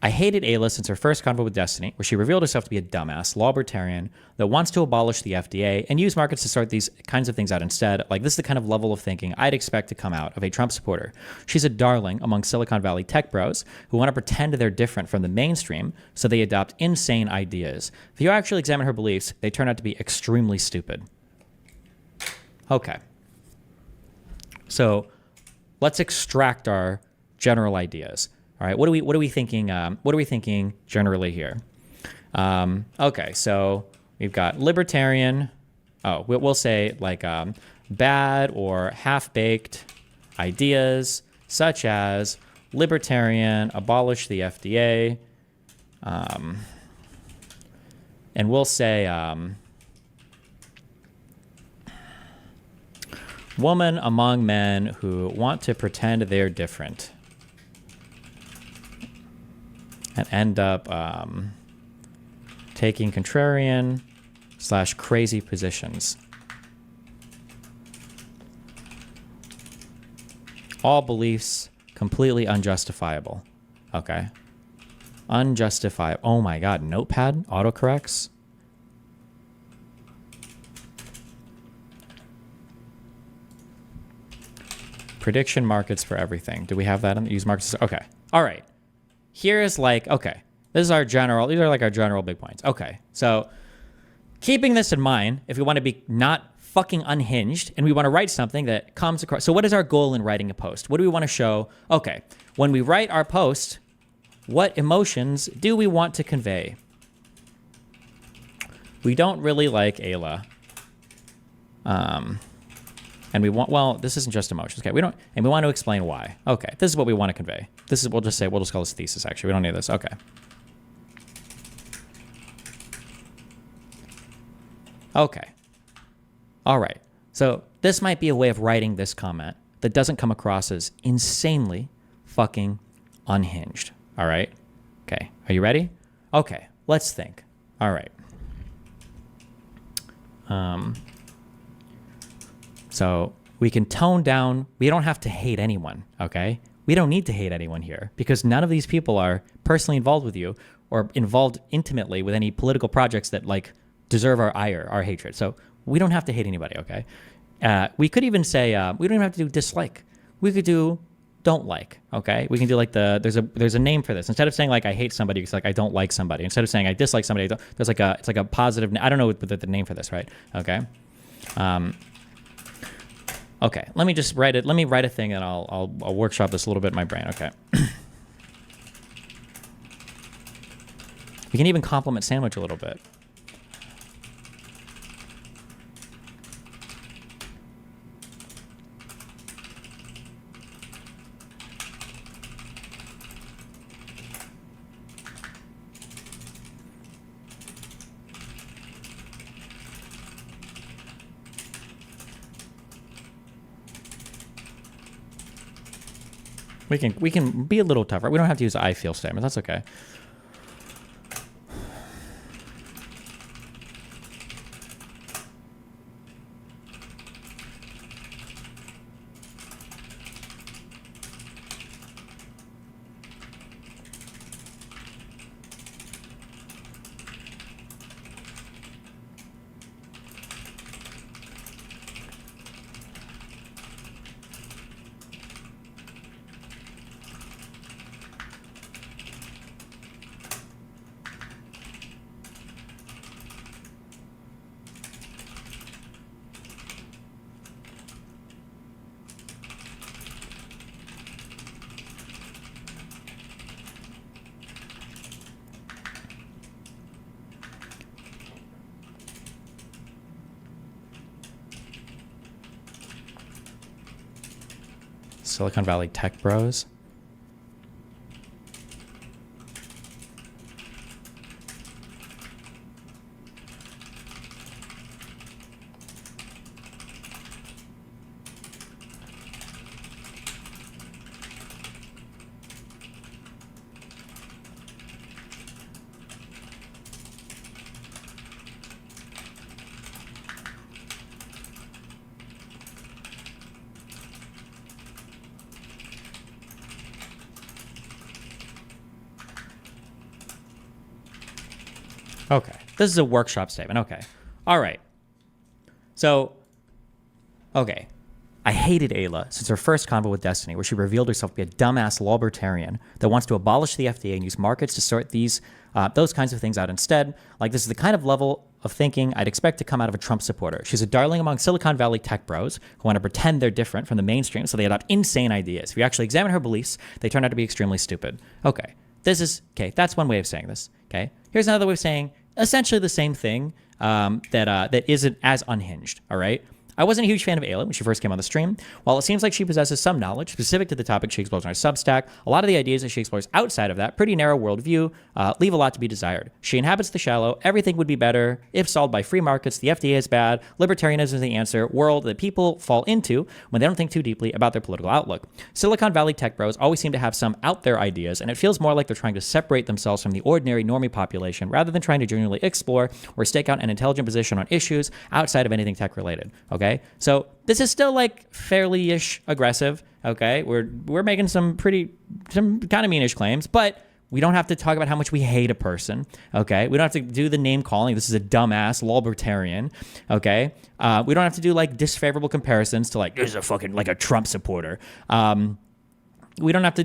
I hated Ayla since her first convo with Destiny, where she revealed herself to be a dumbass lawbertarian that wants to abolish the FDA and use markets to sort these kinds of things out instead. Like, this is the kind of level of thinking I'd expect to come out of a Trump supporter. She's a darling among Silicon Valley tech bros who want to pretend they're different from the mainstream, so they adopt insane ideas. If you actually examine her beliefs, they turn out to be extremely stupid. Okay. So let's extract our general ideas. All right, what are we thinking? What are we thinking generally here? Okay, so we've got libertarian, Oh, we'll say like bad or half-baked ideas such as libertarian, abolish the FDA, and we'll say woman among men who want to pretend they're different and end up taking contrarian / crazy positions. All beliefs completely unjustifiable. Okay. Unjustifiable. Oh my God. Notepad autocorrects. Prediction markets for everything. Do we have that in use markets? Okay. All right. Here's like, okay. This is our general, these are like our general big points. Okay. So keeping this in mind, if we want to be not fucking unhinged and we want to write something that comes across. So what is our goal in writing a post? What do we want to show? Okay. When we write our post, what emotions do we want to convey? We don't really like Ayla. And we want, well, this isn't just emotions. Okay. We don't, and we want to explain why. Okay. This is what we want to convey. This is, we'll just call this thesis actually. We don't need this. Okay. Okay. All right. So this might be a way of writing this comment that doesn't come across as insanely fucking unhinged. All right. Okay. Are you ready? Okay. Let's think. All right. So we can tone down. We don't have to hate anyone. Okay. We don't need to hate anyone here because none of these people are personally involved with you or involved intimately with any political projects that like deserve our ire, our hatred. So we don't have to hate anybody, okay? We could even say, we don't even have to do dislike. We could do don't like, okay? We can do like there's a name for this. Instead of saying like I hate somebody, it's like I don't like somebody. Instead of saying I dislike somebody, it's like a positive, I don't know what the name for this, right? Okay. Okay, let me just write it. Let me write a thing and I'll workshop this a little bit in my brain, okay? We can even compliment sandwich a little bit. We can be a little tougher. We don't have to use I feel statement. That's okay. Silicon Valley tech bros. Okay. This is a workshop statement. Okay. All right. So, okay. I hated Ayla since her first convo with Destiny, where she revealed herself to be a dumbass libertarian that wants to abolish the FDA and use markets to sort those kinds of things out instead. Like, this is the kind of level of thinking I'd expect to come out of a Trump supporter. She's a darling among Silicon Valley tech bros who want to pretend they're different from the mainstream, so they adopt insane ideas. If you actually examine her beliefs, they turn out to be extremely stupid. Okay. That's one way of saying this. Okay. Here's another way of saying essentially the same thing that isn't as unhinged, all right? I wasn't a huge fan of Ayla when she first came on the stream. While it seems like she possesses some knowledge specific to the topic she explores on her Substack, a lot of the ideas that she explores outside of that pretty narrow worldview leave a lot to be desired. She inhabits the shallow, everything would be better if solved by free markets, the FDA is bad, libertarianism is the answer, world that people fall into when they don't think too deeply about their political outlook. Silicon Valley tech bros always seem to have some out there ideas, and it feels more like they're trying to separate themselves from the ordinary normie population rather than trying to genuinely explore or stake out an intelligent position on issues outside of anything tech related, okay? So this is still like fairly-ish aggressive, okay? We're making some kind of meanish claims, but we don't have to talk about how much we hate a person, okay? We don't have to do the name calling. This is a dumbass libertarian, okay? We don't have to do like disfavorable comparisons to like, this is a fucking like a Trump supporter. We don't have to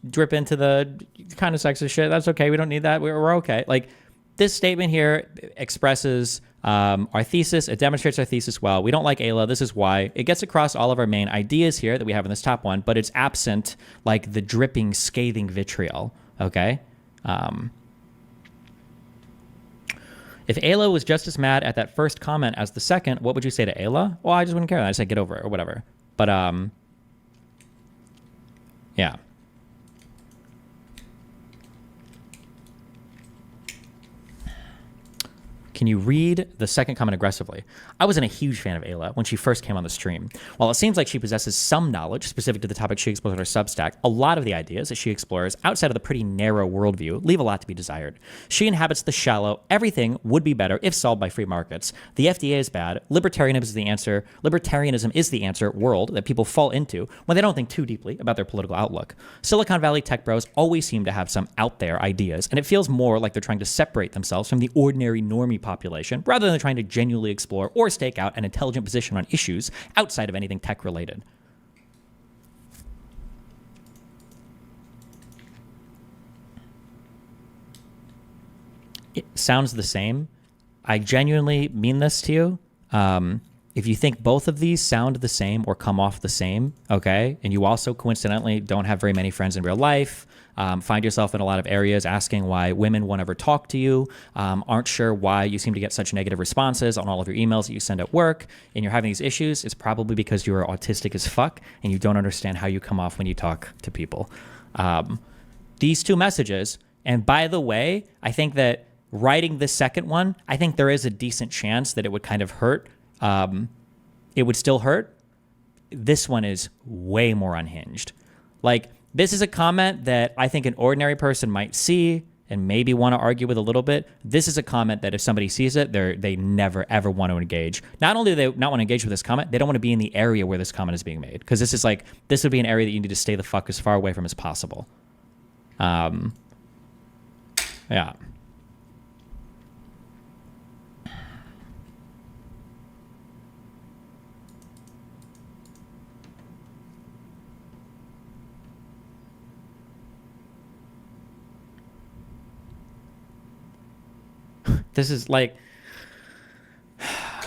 drip into the kind of sexist shit. That's okay. We don't need that. We're okay. Like this statement here expresses our thesis. It demonstrates our thesis well. We don't like Ayla. This is why. It gets across all of our main ideas here that we have in this top one, but it's absent like the dripping, scathing vitriol. Okay? If Ayla was just as mad at that first comment as the second, what would you say to Ayla? Well, I just wouldn't care. I just say get over it or whatever. But yeah. Can you read the second comment aggressively? I wasn't a huge fan of Ayla when she first came on the stream. While it seems like she possesses some knowledge specific to the topic she explores on her Substack, a lot of the ideas that she explores outside of the pretty narrow worldview leave a lot to be desired. She inhabits the shallow, everything would be better if solved by free markets. The FDA is bad, libertarianism is the answer world that people fall into when they don't think too deeply about their political outlook. Silicon Valley tech bros always seem to have some out there ideas, and it feels more like they're trying to separate themselves from the ordinary normie population rather than trying to genuinely explore or stake out an intelligent position on issues outside of anything tech related. It sounds the same. I genuinely mean this to you. If you think both of these sound the same or come off the same, okay, and you also coincidentally don't have very many friends in real life, find yourself in a lot of areas asking why women won't ever talk to you, aren't sure why you seem to get such negative responses on all of your emails that you send at work, and you're having these issues, it's probably because you are autistic as fuck and you don't understand how you come off when you talk to people. These two messages, and by the way, I think that writing the second one, I think there is a decent chance that it would kind of hurt. It would still hurt. This one is way more unhinged. Like, this is a comment that I think an ordinary person might see and maybe want to argue with a little bit. This is a comment that if somebody sees it, they never, ever want to engage. Not only do they not want to engage with this comment, they don't want to be in the area where this comment is being made. Because this would be an area that you need to stay the fuck as far away from as possible. Yeah. This is like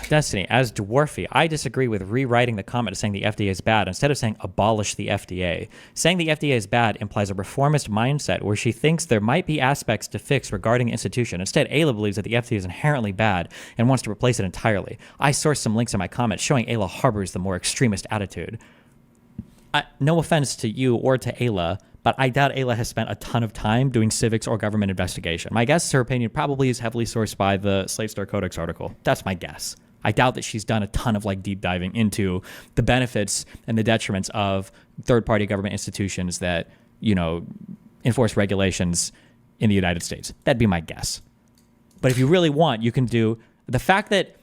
Destiny. As Dwarfy, I disagree with rewriting the comment as saying the FDA is bad instead of saying abolish the FDA. Saying the FDA is bad implies a reformist mindset where she thinks there might be aspects to fix regarding the institution. Instead, Ayla believes that the FDA is inherently bad and wants to replace it entirely. I sourced some links in my comments showing Ayla harbors the more extremist attitude. No offense to you or to Ayla, but I doubt Ayla has spent a ton of time doing civics or government investigation. My guess is her opinion probably is heavily sourced by the Slate Star Codex article. That's my guess. I doubt that she's done a ton of like deep diving into the benefits and the detriments of third-party government institutions that, you know, enforce regulations in the United States. That'd be my guess. But if you really want, you can do the fact that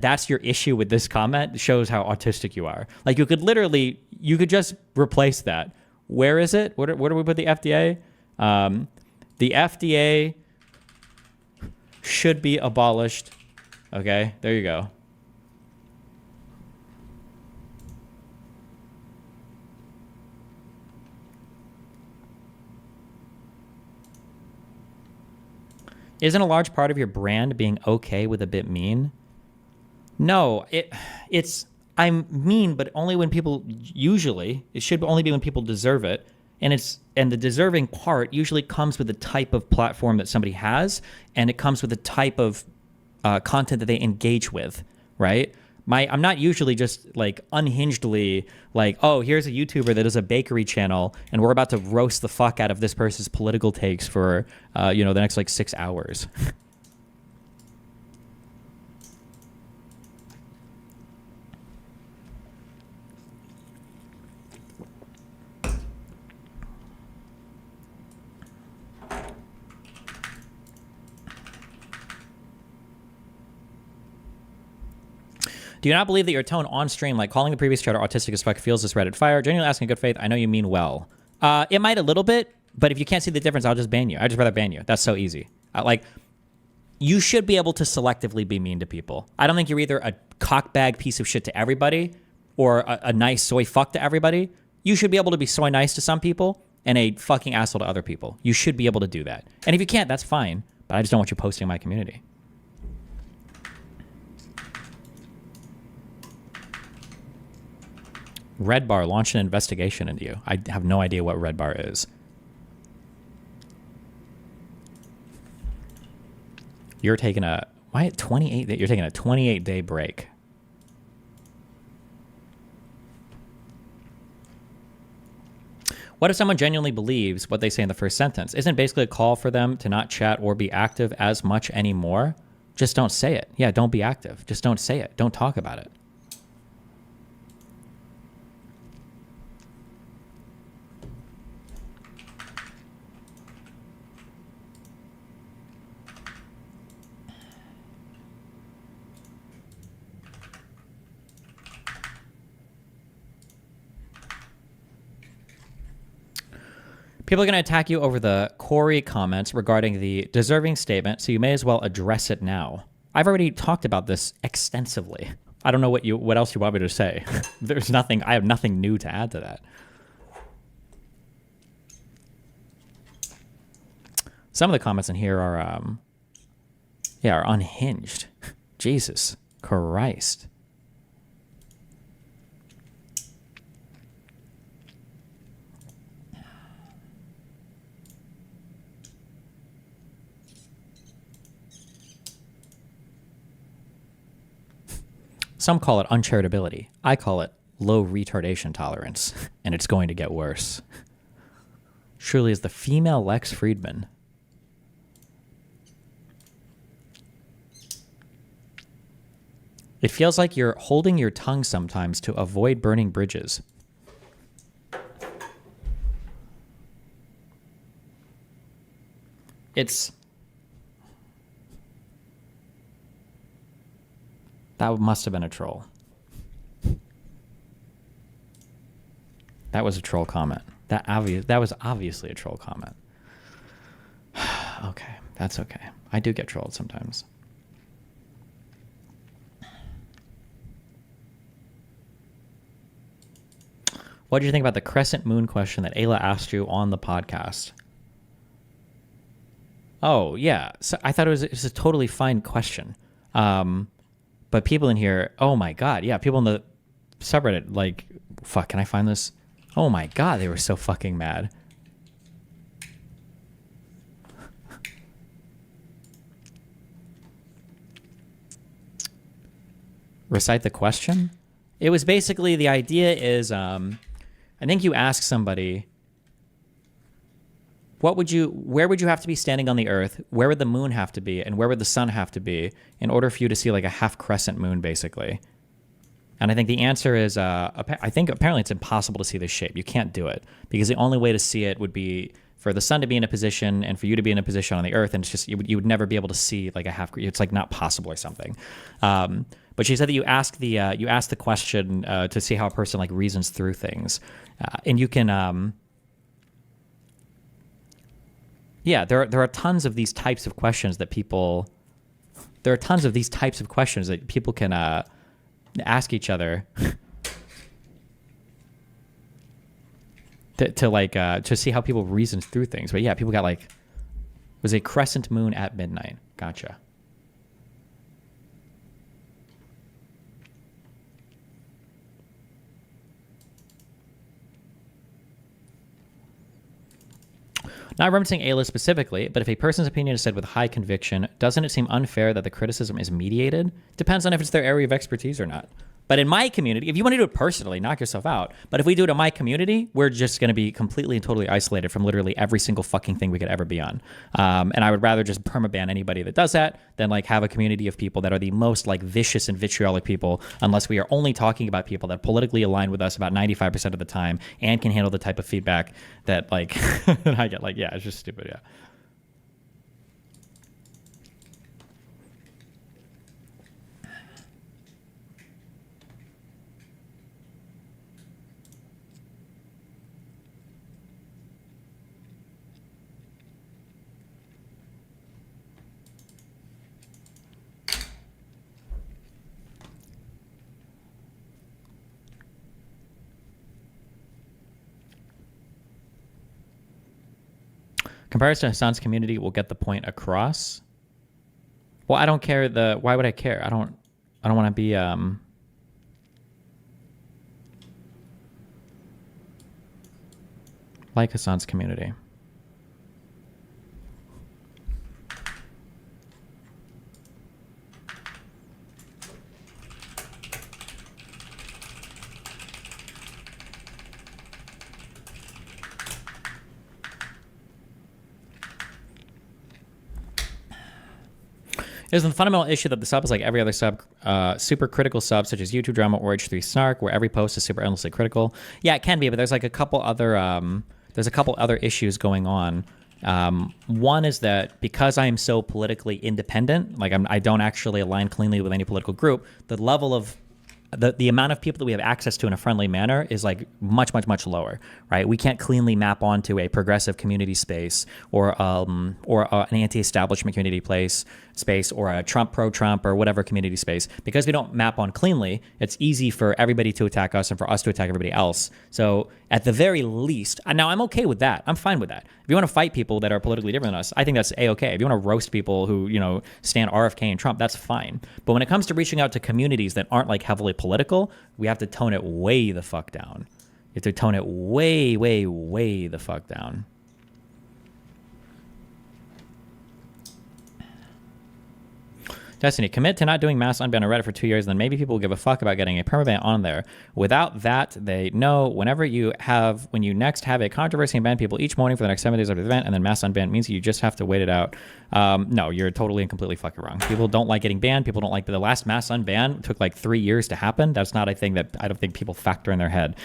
that's your issue with this comment shows how autistic you are. Like you could just replace that. Where is it? Where do we put the FDA? The FDA should be abolished. Okay, there you go. Isn't a large part of your brand being okay with a bit mean? No, I'm mean, but only when people, usually, it should only be when people deserve it. And the deserving part usually comes with the type of platform that somebody has, and it comes with the type of content that they engage with, right? I'm not usually just like unhingedly like, oh, here's a YouTuber that does a bakery channel, and we're about to roast the fuck out of this person's political takes for the next like 6 hours. Do you not believe that your tone on stream, like calling the previous chatter autistic as fuck, feels this Reddit fire? Genuinely asking in good faith. I know you mean well. It might a little bit, but if you can't see the difference, I'll just ban you. I'd just rather ban you. That's so easy. You should be able to selectively be mean to people. I don't think you're either a cockbag piece of shit to everybody or a nice soy fuck to everybody. You should be able to be soy nice to some people and a fucking asshole to other people. You should be able to do that. And if you can't, that's fine. But I just don't want you posting in my community. Red Bar launched an investigation into you. I have no idea what Red Bar is. You're taking a 28-day break. What if someone genuinely believes what they say in the first sentence? Isn't basically a call for them to not chat or be active as much anymore? Just don't say it. Yeah, don't be active. Just don't say it. Don't talk about it. People are going to attack you over the Corey comments regarding the deserving statement, so you may as well address it now. I've already talked about this extensively. I don't know what else you want me to say. There's nothing. I have nothing new to add to that. Some of the comments in here are unhinged. Jesus Christ. Some call it uncharitability. I call it low retardation tolerance, and it's going to get worse. Surely is the female Lex Friedman. It feels like you're holding your tongue sometimes to avoid burning bridges. That must have been a troll. That was a troll comment. That was obviously a troll comment. Okay, that's okay. I do get trolled sometimes. What did you think about the crescent moon question that Ayla asked you on the podcast? Oh, yeah. So I thought it was a totally fine question. But people in here, oh my God. Yeah, people in the subreddit, like, fuck, can I find this? Oh my God, they were so fucking mad. Recite the question? It was basically, the idea is, I think you ask somebody, where would you have to be standing on the earth? Where would the moon have to be? And where would the sun have to be in order for you to see like a half crescent moon, basically? And I think the answer is, I think apparently it's impossible to see this shape. You can't do it because the only way to see it would be for the sun to be in a position and for you to be in a position on the earth. And it's just, you would never be able to see like a half, it's like not possible or something. But she said that you ask the question to see how a person like reasons through things. And you can, yeah, there are tons of these types of questions that people can ask each other to see how people reason through things. But yeah, people got like, was a crescent moon at midnight. Gotcha. Not referencing A-list specifically, but if a person's opinion is said with high conviction, doesn't it seem unfair that the criticism is mediated? Depends on if it's their area of expertise or not. But in my community, if you want to do it personally, knock yourself out. But if we do it in my community, we're just going to be completely and totally isolated from literally every single fucking thing we could ever be on. And I would rather just permaban anybody that does that than like have a community of people that are the most like vicious and vitriolic people, unless we are only talking about people that politically align with us about 95% of the time and can handle the type of feedback that like that I get. Like, yeah, it's just stupid. Yeah. Comparison to Hassan's community will get the point across. Well, I don't care why would I care? I don't want to be like Hassan's community. There's the fundamental issue that the sub is like every other sub, super critical sub, such as YouTube Drama or H3 Snark, where every post is super endlessly critical. Yeah, it can be, but there's like a couple other issues going on. One is that because I am so politically independent, like I don't actually align cleanly with any political group, the level of the amount of people that we have access to in a friendly manner is like much, much, much lower, right? We can't cleanly map onto a progressive community space or an anti-establishment community space or a Trump pro-Trump or whatever community space. Because we don't map on cleanly, it's easy for everybody to attack us and for us to attack everybody else. So at the very least, now I'm okay with that. I'm fine with that. If you want to fight people that are politically different than us, I think that's A-okay. If you want to roast people who, stand RFK and Trump, that's fine. But when it comes to reaching out to communities that aren't like heavily political, we have to tone it way the fuck down. You have to tone it way, way, way the fuck down. Destiny, commit to not doing mass unban on Reddit for 2 years, and then maybe people will give a fuck about getting a permaban on there. Without that, they know when you next have a controversy and ban people each morning for the next 7 days after the event, and then mass unban means you just have to wait it out. No, you're totally and completely fucking wrong. People don't like getting banned. People don't like the last mass unban took like 3 years to happen. That's not a thing that I don't think people factor in their head.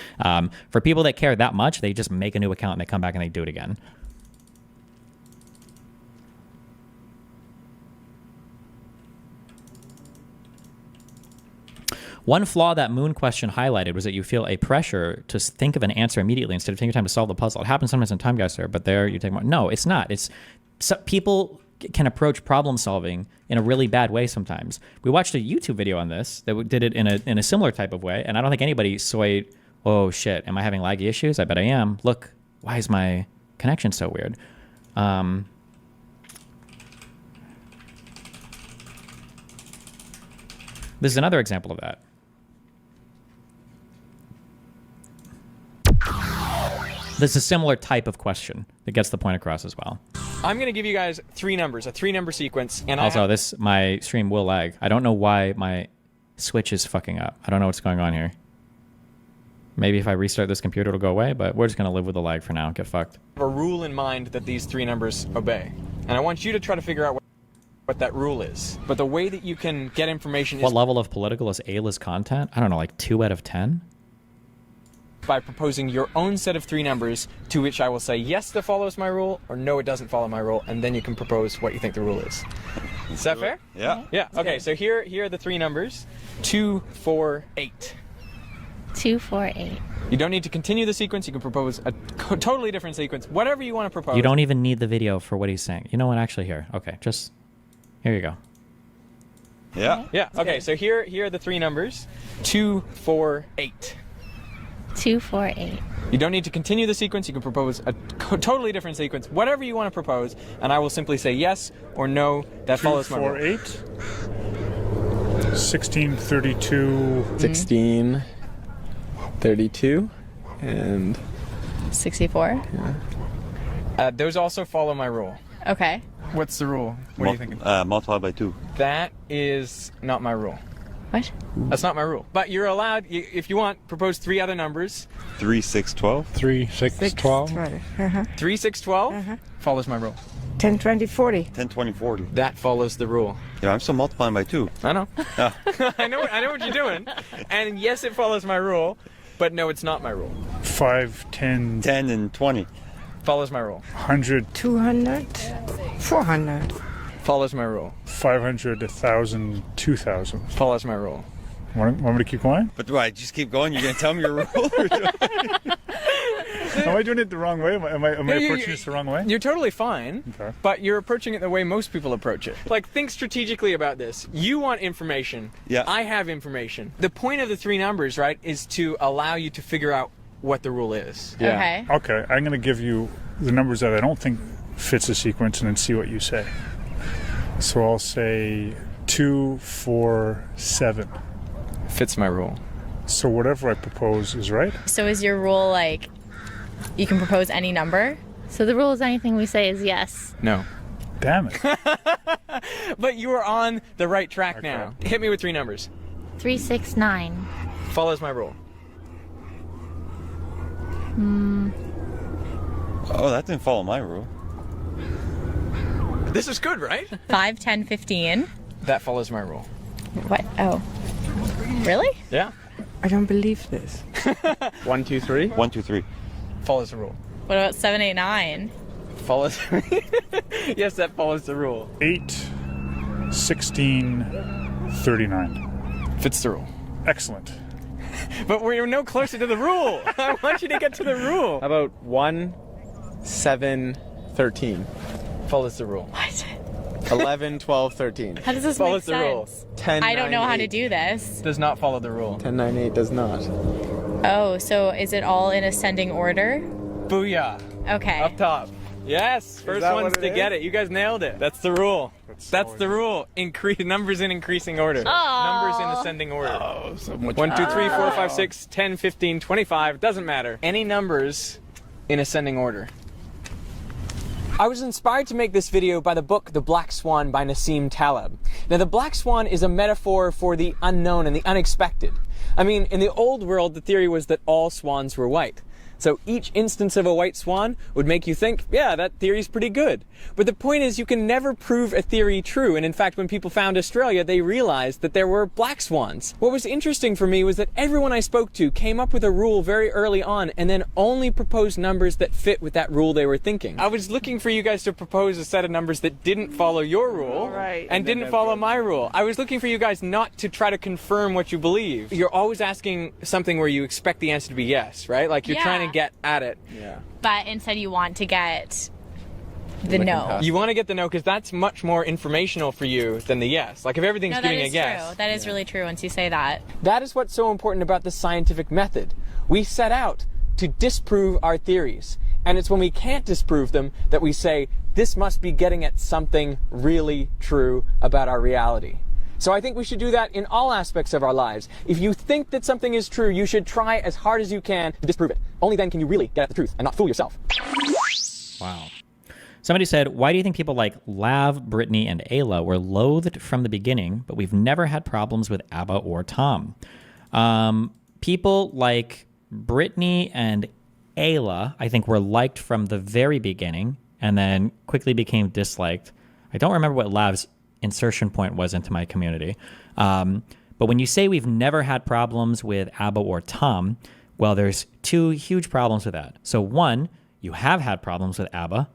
For people that care that much, they just make a new account and they come back and they do it again. One flaw that Moon question highlighted was that you feel a pressure to think of an answer immediately instead of taking your time to solve the puzzle. It happens sometimes in Time Guys, sir, but there you take more. No, it's not. People can approach problem solving in a really bad way sometimes. We watched a YouTube video on this that did it in a similar type of way, and I don't think anybody soyed, oh shit, am I having laggy issues? I bet I am. Look, why is my connection so weird? This is another example of that. This is a similar type of question that gets the point across as well. I'm going to give you guys three numbers, a 3-number sequence. And also, my stream will lag. I don't know why my Switch is fucking up. I don't know what's going on here. Maybe if I restart this computer, it'll go away, but we're just going to live with the lag for now. Get fucked. I have a rule in mind that these 3 numbers obey. And I want you to try to figure out what that rule is. But the way that you can get information is... What level of political is A-list content? I don't know, like 2 out of 10? By proposing your own set of 3 numbers to which I will say, yes, that follows my rule, or no, it doesn't follow my rule, and then you can propose what you think the rule is. Is that fair? Yeah. Yeah, okay, so here are the 3 numbers. 2, 4, 8. 2, 4, 8. You don't need to continue the sequence. You can propose a totally different sequence. Whatever you want to propose. You don't even need the video for what he's saying. You know what? Actually, here. Okay, just... Here you go. Yeah. Yeah, okay, so here are the 3 numbers. 2, 4, 8. 2, 4, 8. You don't need to continue the sequence. You can propose a totally different sequence. Whatever you want to propose, and I will simply say yes or no. That follows my rule. 2, 4, 8. 16, 32. 16, 32, and... 64. Yeah. Those also follow my rule. Okay. What's the rule? What are you thinking? Multiply by 2. That is not my rule. What? That's not my rule. But you're allowed, if you want, propose 3 other numbers. 3, 6, 12. 3, 6, 12. 3, 6, 12 follows my rule. 10, 20, 40. 10, 20, 40. That follows the rule. Yeah, I'm still multiplying by 2. I know. Ah. I know what you're doing. And yes, it follows my rule, but no, it's not my rule. 5, 10, 10 and 20. Follows my rule. 100, 200, 400. Follows my rule. 500, 1,000, 2,000. Follows my rule. Want me to keep going? But do I just keep going? You're going to tell me your rule? Am I doing it the wrong way? Am I approaching this the wrong way? You're totally fine, Okay. but you're approaching it the way most people approach it. Like, think strategically about this. You want information. Yeah. I have information. The point of the 3 numbers, right, is to allow you to figure out what the rule is. Okay. Okay, I'm going to give you the numbers that I don't think fits the sequence and then see what you say. So I'll say 2, 4, 7. Fits my rule. So whatever I propose is right? So is your rule like you can propose any number? So the rule is anything we say is yes. No. Damn it. But you are on the right track now. Hit me with 3 numbers. 3, 6, 9. Follows my rule. Oh, that didn't follow my rule. This is good, right? 5, 10, 15. That follows my rule. What? Oh. Really? Yeah. I don't believe this. 1, 2, 3. 1, 2, 3. Follows the rule. What about 7, 8, 9? Follows. Yes, that follows the rule. 8, 16, 39. Fits the rule. Excellent. But we're no closer to the rule. I want you to get to the rule. How about 1, 7, 13? Follows the rule. What? 11, 12, 13. How does this Follows make the rule. sense? 10, I don't 9, know how 8. to do this. Does not follow the rule. 10, 9, 8 does not. Oh, so is it all in ascending order? Booyah. Okay. Up top. Yes, first that ones what to it get it. You guys nailed it. That's the rule. That's the rule. Numbers in increasing order. Numbers in ascending order. Oh, so much. 1, 2, 3, 4, 5, 6, 10, 15, 25. Doesn't matter. Any numbers in ascending order. I was inspired to make this video by the book The Black Swan by Nassim Taleb. Now, the black swan is a metaphor for the unknown and the unexpected. I mean, in the old world, the theory was that all swans were white. So each instance of a white swan would make you think, yeah, that theory's pretty good. But the point is, you can never prove a theory true. And in fact, when people found Australia, they realized that there were black swans. What was interesting for me was that everyone I spoke to came up with a rule very early on and then only proposed numbers that fit with that rule they were thinking. I was looking for you guys to propose a set of numbers that didn't follow your rule Right. and didn't follow my rule. I was looking for you guys not to try to confirm what you believe. You're always asking something where you expect the answer to be yes, right? Like you're trying to get at it. Yeah. But instead you want to get the no. You want to get the no because that's much more informational for you than the yes. Like if everything's No, that giving a is yes. true. That is really true once you say that. That is what's so important about the scientific method. We set out to disprove our theories. And it's when we can't disprove them that we say, this must be getting at something really true about our reality. So I think we should do that in all aspects of our lives. If you think that something is true, you should try as hard as you can to disprove it. Only then can you really get at the truth and not fool yourself. Wow. Somebody said, why do you think people like Lav, Brittany, and Ayla were loathed from the beginning, but we've never had problems with ABBA or Tom? People like Brittany and Ayla, I think, were liked from the very beginning and then quickly became disliked. I don't remember what Lav's insertion point was into my community. But when you say we've never had problems with ABBA or Tom, well, there's 2 huge problems with that. So one, you have had problems with ABBA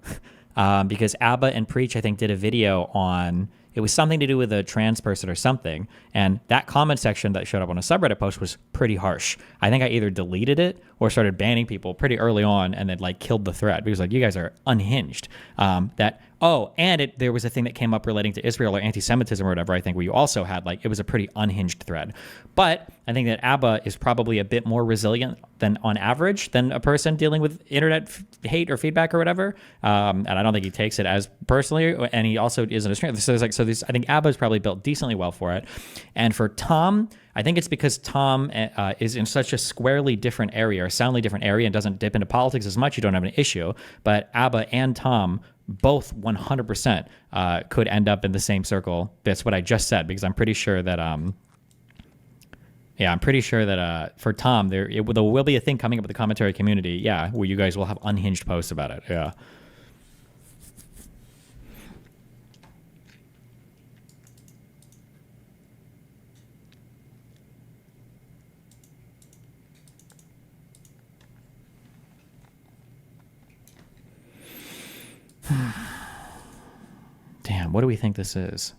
because ABBA and Preach, I think, did a video on, it was something to do with a trans person or something. And that comment section that showed up on a subreddit post was pretty harsh. I think I either deleted it or started banning people pretty early on and then like killed the thread because like, you guys are unhinged. That Oh, and there was a thing that came up relating to Israel or anti-Semitism or whatever, I think, where you also had, like, it was a pretty unhinged thread. But I think that Abba is probably a bit more resilient than on average than a person dealing with internet hate or feedback or whatever. And I don't think he takes it as personally, and he also isn't a stranger. So I think Abba is probably built decently well for it. And for Tom, I think it's because Tom is in such a squarely different area, or soundly different area, and doesn't dip into politics as much. You don't have an issue. But Abba and Tom both 100% could end up in the same circle. That's what I just said, because I'm pretty sure that for Tom there will be a thing coming up with the commentary community, where you guys will have unhinged posts about it. Damn, what do we think this is?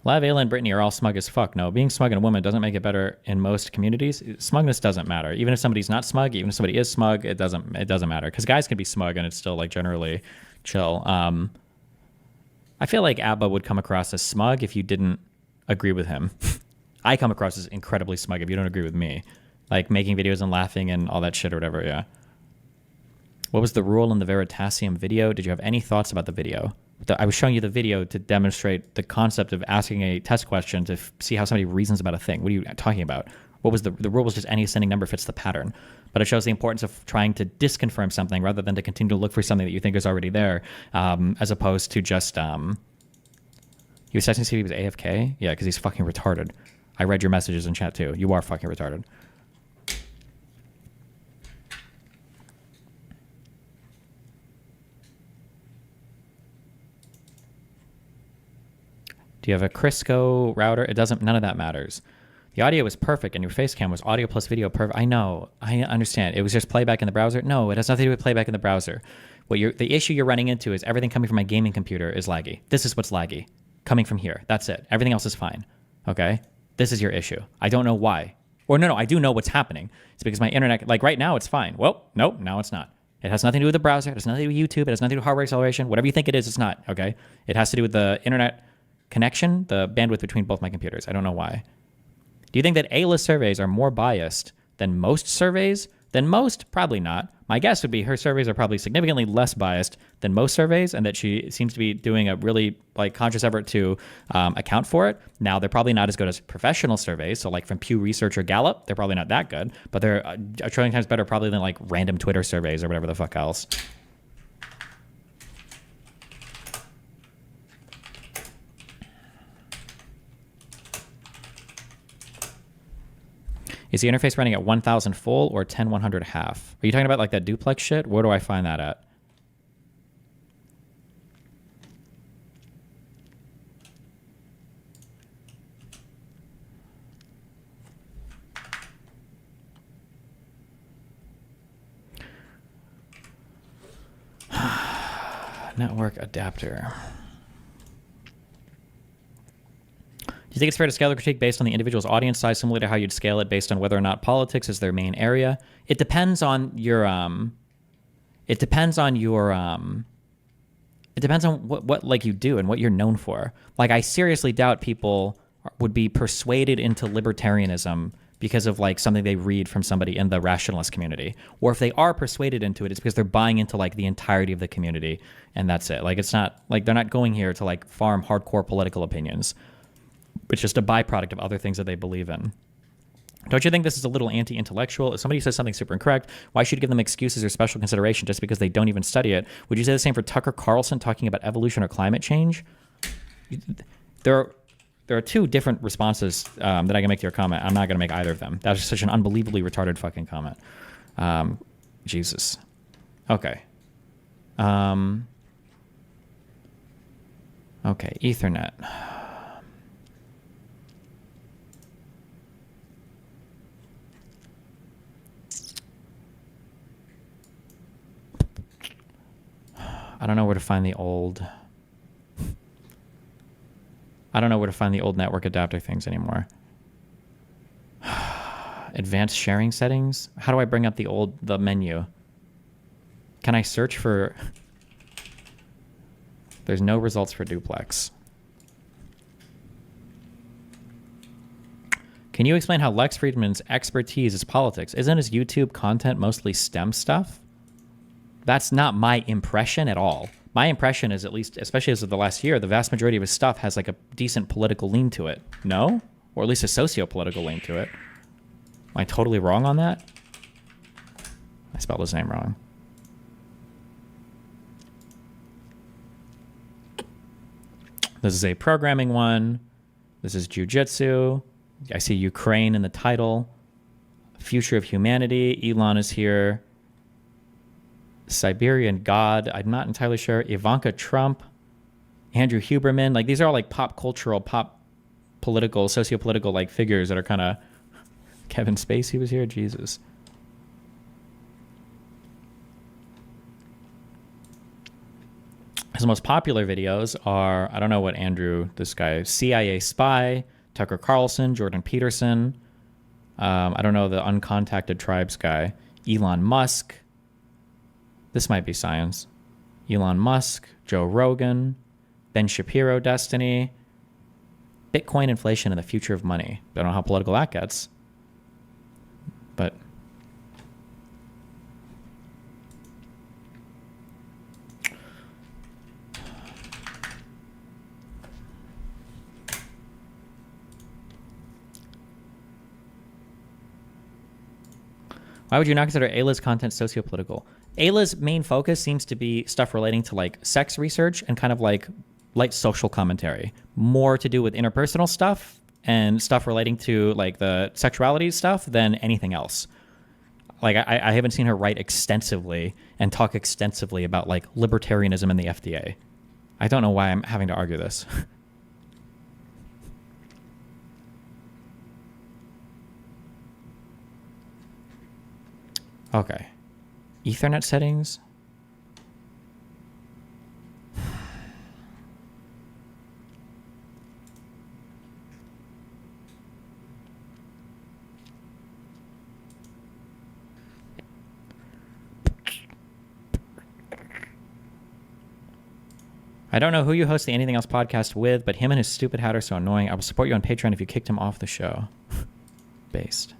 Lavayla and Brittany are all smug as fuck. No, being smug in a woman doesn't make it better in most communities. Smugness doesn't matter. Even if somebody's not smug, even if somebody is smug, it doesn't matter. Because guys can be smug and it's still like generally chill. I feel like Abba would come across as smug if you didn't agree with him. I come across as incredibly smug if you don't agree with me. Like making videos and laughing and all that shit or whatever, yeah. What was the rule in the Veritasium video? Did you have any thoughts about the video? I was showing you the video to demonstrate the concept of asking a test question to see how somebody reasons about a thing. What are you talking about? What was the rule was just any ascending number fits the pattern. But it shows the importance of trying to disconfirm something rather than to continue to look for something that you think is already there, as opposed to just... He was texting to see if he was AFK? Yeah, because he's fucking retarded. I read your messages in chat too. You are fucking retarded. Do you have a Crisco router? It doesn't, none of that matters. The audio was perfect and your face cam was audio plus video perfect. I know, I understand. It was just playback in the browser. No, it has nothing to do with playback in the browser. The issue you're running into is everything coming from my gaming computer is laggy. This is what's laggy. Coming from here. That's it. Everything else is fine. Okay? This is your issue. I don't know why. Or no, I do know what's happening. It's because my internet, like right now it's fine. Well, nope, now it's not. It has nothing to do with the browser. It has nothing to do with YouTube. It has nothing to do with hardware acceleration. Whatever you think it is, it's not. Okay? It has to do with the internet connection, the bandwidth between both my computers. I don't know why. Do you think that A-list surveys are more biased than most surveys? Than most? Probably not. My guess would be her surveys are probably significantly less biased than most surveys, and that she seems to be doing a really conscious effort to account for it. Now, they're probably not as good as professional surveys, so like from Pew Research or Gallup, they're probably not that good, but they're a trillion times better probably than like random Twitter surveys or whatever the fuck else. Is the interface running at 1000 full or 10100 half? Are you talking about like that duplex shit? Where do I find that at? Network adapter. Do you think it's fair to scale the critique based on the individual's audience size, similar to how you'd scale it based on whether or not politics is their main area? It depends on your it depends on what like you do and what you're known for. Like I seriously doubt people would be persuaded into libertarianism because of like something they read from somebody in the rationalist community. Or if they are persuaded into it, it's because they're buying into like the entirety of the community and that's it. Like it's not like they're not going here to like farm hardcore political opinions. It's just a byproduct of other things that they believe in. Don't you think this is a little anti-intellectual? If somebody says something super incorrect, why should you give them excuses or special consideration just because they don't even study it? Would you say the same for Tucker Carlson talking about evolution or climate change? There are two different responses that I can make to your comment. I'm not going to make either of them. That's such an unbelievably retarded fucking comment. Jesus. Okay. Okay, Ethernet. I don't know where to find the old network adapter things anymore. Advanced sharing settings. How do I bring up the menu? Can I search for... There's no results for duplex. Can you explain how Lex Friedman's expertise is politics? Isn't his YouTube content mostly STEM stuff? That's not my impression at all. My impression is, at least, especially as of the last year, the vast majority of his stuff has like a decent political lean to it. No? Or at least a socio-political lean to it. Am I totally wrong on that? I spelled his name wrong. This is a programming one. This is jujitsu. I see Ukraine in the title. Future of humanity. Elon is here. Siberian God. I'm not entirely sure. Ivanka Trump. Andrew Huberman. Like, these are all like pop cultural, pop political, socio-political like figures that are kind of... Kevin Spacey was here? Jesus. His most popular videos are, I don't know what Andrew, this guy, CIA spy, Tucker Carlson, Jordan Peterson. I don't know the uncontacted tribes guy. Elon Musk. This might be science. Elon Musk, Joe Rogan, Ben Shapiro, Destiny, Bitcoin inflation and the future of money. Don't know how political that gets. But why would you not consider Ayla's content socio-political? Ayla's main focus seems to be stuff relating to like sex research and kind of like light social commentary. More to do with interpersonal stuff and stuff relating to like the sexuality stuff than anything else. Like I haven't seen her write extensively and talk extensively about like libertarianism and the FDA. I don't know why I'm having to argue this. Okay. Ethernet settings. I don't know who you host the Anything Else podcast with, but him and his stupid hat are so annoying. I will support you on Patreon if you kicked him off the show. Based.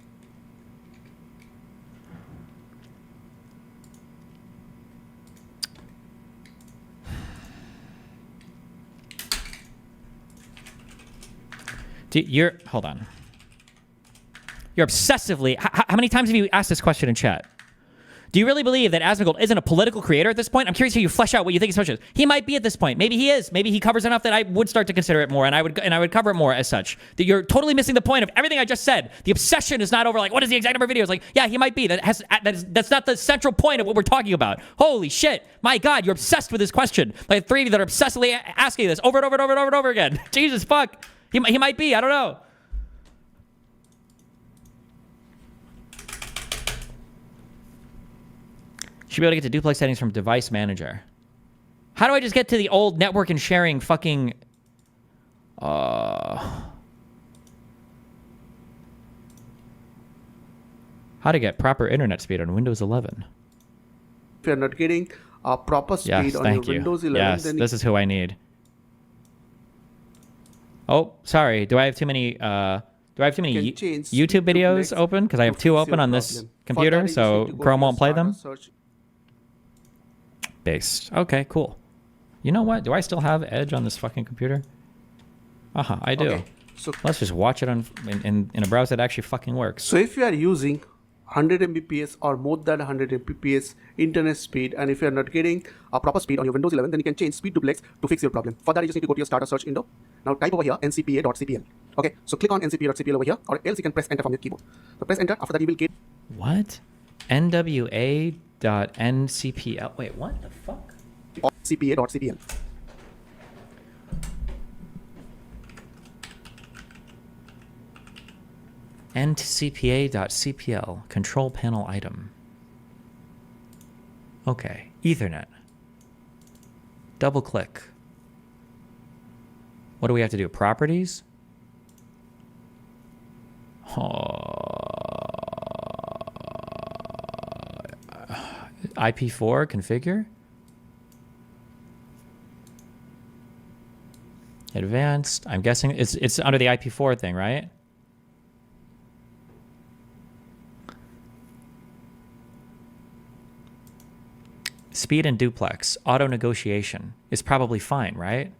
Hold on. You're obsessively... How many times have you asked this question in chat? Do you really believe that Asmongold isn't a political creator at this point? I'm curious how you flesh out what you think his social is. He might be at this point. Maybe he is. Maybe he covers enough that I would start to consider it more, and I would cover it more as such. That you're totally missing the point of everything I just said. The obsession is not over like what is the exact number of videos. Like, yeah, he might be. That's not the central point of what we're talking about. Holy shit! My God, you're obsessed with this question. Like three of you that are obsessively asking this over and over and over and over and over again. Jesus fuck. He might be. I don't know. Should be able to get to duplex settings from device manager. How do I just get to the old network and sharing fucking... How to get proper internet speed on Windows 11. If you're not getting a proper speed on your Windows 11, yes, then this is who I need. Oh, sorry. Do I have too many YouTube videos open? Because I have two open on this computer, so Chrome won't play them. Based. Okay, cool. You know what? Do I still have Edge on this fucking computer? I do. Okay, so let's just watch it in a browser that actually fucking works. So if you are using 100 Mbps or more than 100 Mbps internet speed, and if you are not getting a proper speed on your Windows 11, then you can change speed duplex to fix your problem. For that, you just need to go to your starter search window. Now type over here ncpa.cpl. Okay, so click on ncpa.cpl over here, or else you can press enter from your keyboard. So press enter. After that, you will get what? NWA.ncpl. Wait, what the fuck? cpa.cpl. ncpa.cpl. Control panel item. Okay. Ethernet. Double click. What do we have to do? Properties? IP4 configure. Advanced. I'm guessing it's under the IP4 thing, right? Speed and duplex. Auto negotiation is probably fine, right?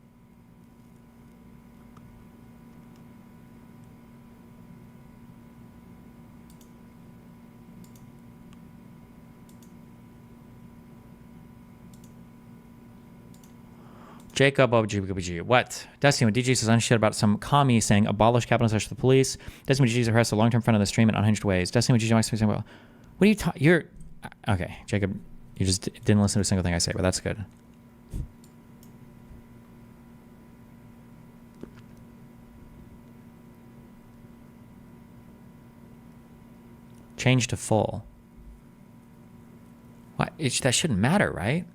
Jacob OGBG. What? Destiny, when DG says unshit about some commie saying abolish capital punishment for the police. Destiny, when DG harassed a long-term friend on the stream in unhinged ways. Destiny, when DG likes to say, well, what are you talking? You're okay, Jacob. You just didn't listen to a single thing I say, but that's good. Change to full. What? That shouldn't matter, right?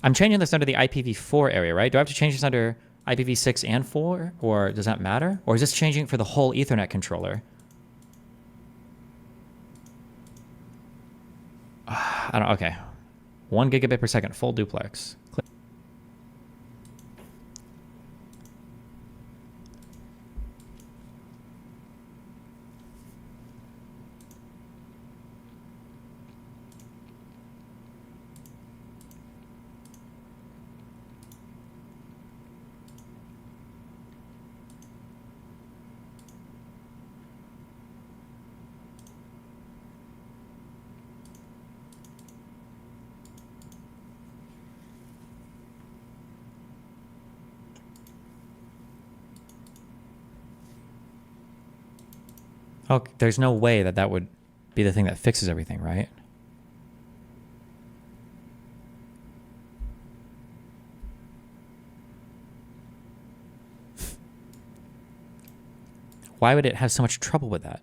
I'm changing this under the IPv4 area, right? Do I have to change this under IPv6 and 4? Or does that matter? Or is this changing for the whole Ethernet controller? I don't, okay. 1 gigabit per second, full duplex. Click. Oh, there's no way that that would be the thing that fixes everything, right? Why would it have so much trouble with that?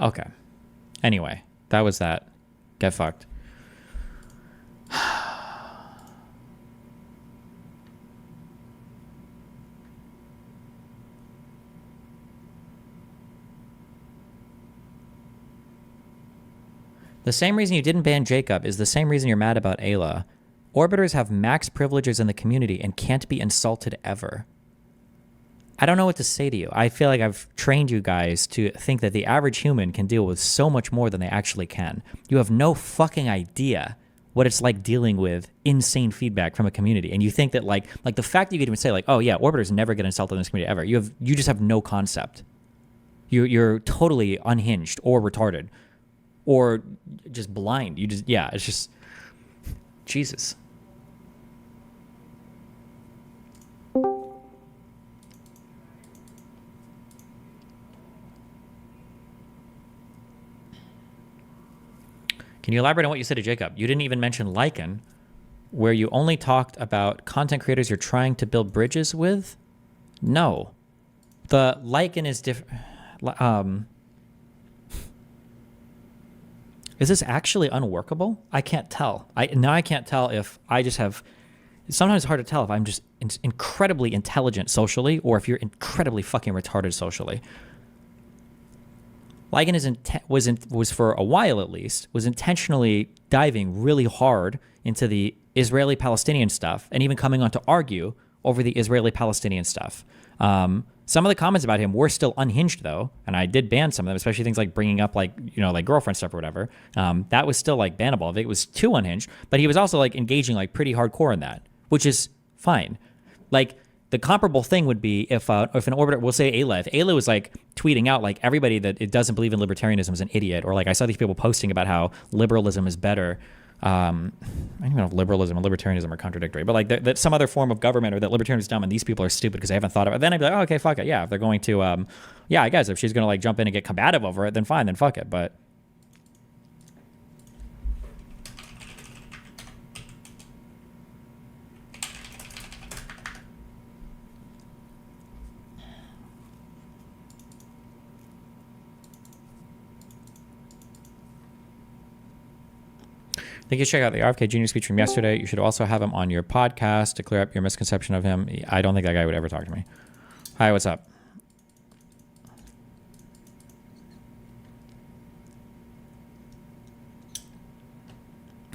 Okay. Anyway, that was that. Get fucked. The same reason you didn't ban Jacob is the same reason you're mad about Ayla. Orbiters have max privileges in the community and can't be insulted ever. I don't know what to say to you. I feel like I've trained you guys to think that the average human can deal with so much more than they actually can. You have no fucking idea what it's like dealing with insane feedback from a community. And you think that like the fact that you could even say like, oh yeah, Orbiters never get insulted in this community ever. You just have no concept. You're totally unhinged or retarded. Or just blind. It's just, Jesus. Can you elaborate on what you said to Jacob? You didn't even mention Lycan, where you only talked about content creators you're trying to build bridges with? No. The Lycan is different. Is this actually unworkable? I can't tell. I can't tell if I just have... Sometimes it's hard to tell if I'm just incredibly intelligent socially or if you're incredibly fucking retarded socially. Lycan was for a while at least, was intentionally diving really hard into the Israeli-Palestinian stuff and even coming on to argue over the Israeli-Palestinian stuff. Some of the comments about him were still unhinged though, and I did ban some of them, especially things like bringing up like girlfriend stuff or whatever. That was still like bannable if it was too unhinged. But he was also like engaging like pretty hardcore in that, which is fine. Like the comparable thing would be if an orbiter, we'll say Ayla, if Ayla was like tweeting out like everybody that it doesn't believe in libertarianism is an idiot, or like I saw these people posting about how liberalism is better. I don't even know if liberalism and libertarianism are contradictory, but like that some other form of government or that libertarianism is dumb and these people are stupid because they haven't thought about it. Then I'd be like, oh, okay, fuck it. Yeah, if they're going to, I guess if she's going to like jump in and get combative over it, then fine, then fuck it. But I think you should check out the RFK Jr. speech from yesterday. You should also have him on your podcast to clear up your misconception of him. I don't think that guy would ever talk to me. Hi, what's up?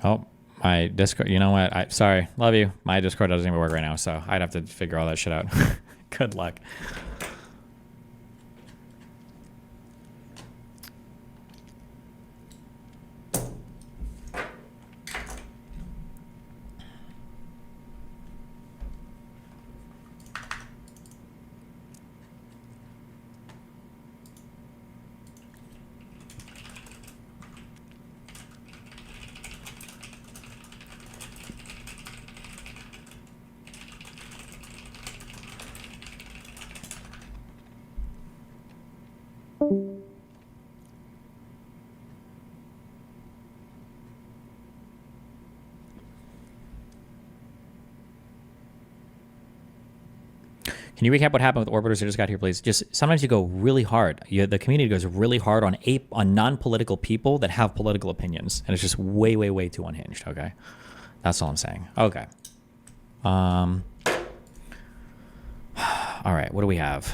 Oh, my Discord. You know what? Sorry. Love you. My Discord doesn't even work right now, so I'd have to figure all that shit out. Good luck. Can you recap what happened with orbiters who just got here, please? Just sometimes you go really hard. The community goes really hard on non-political people that have political opinions, and it's just way, way, way too unhinged. Okay, that's all I'm saying. Okay. All right. What do we have?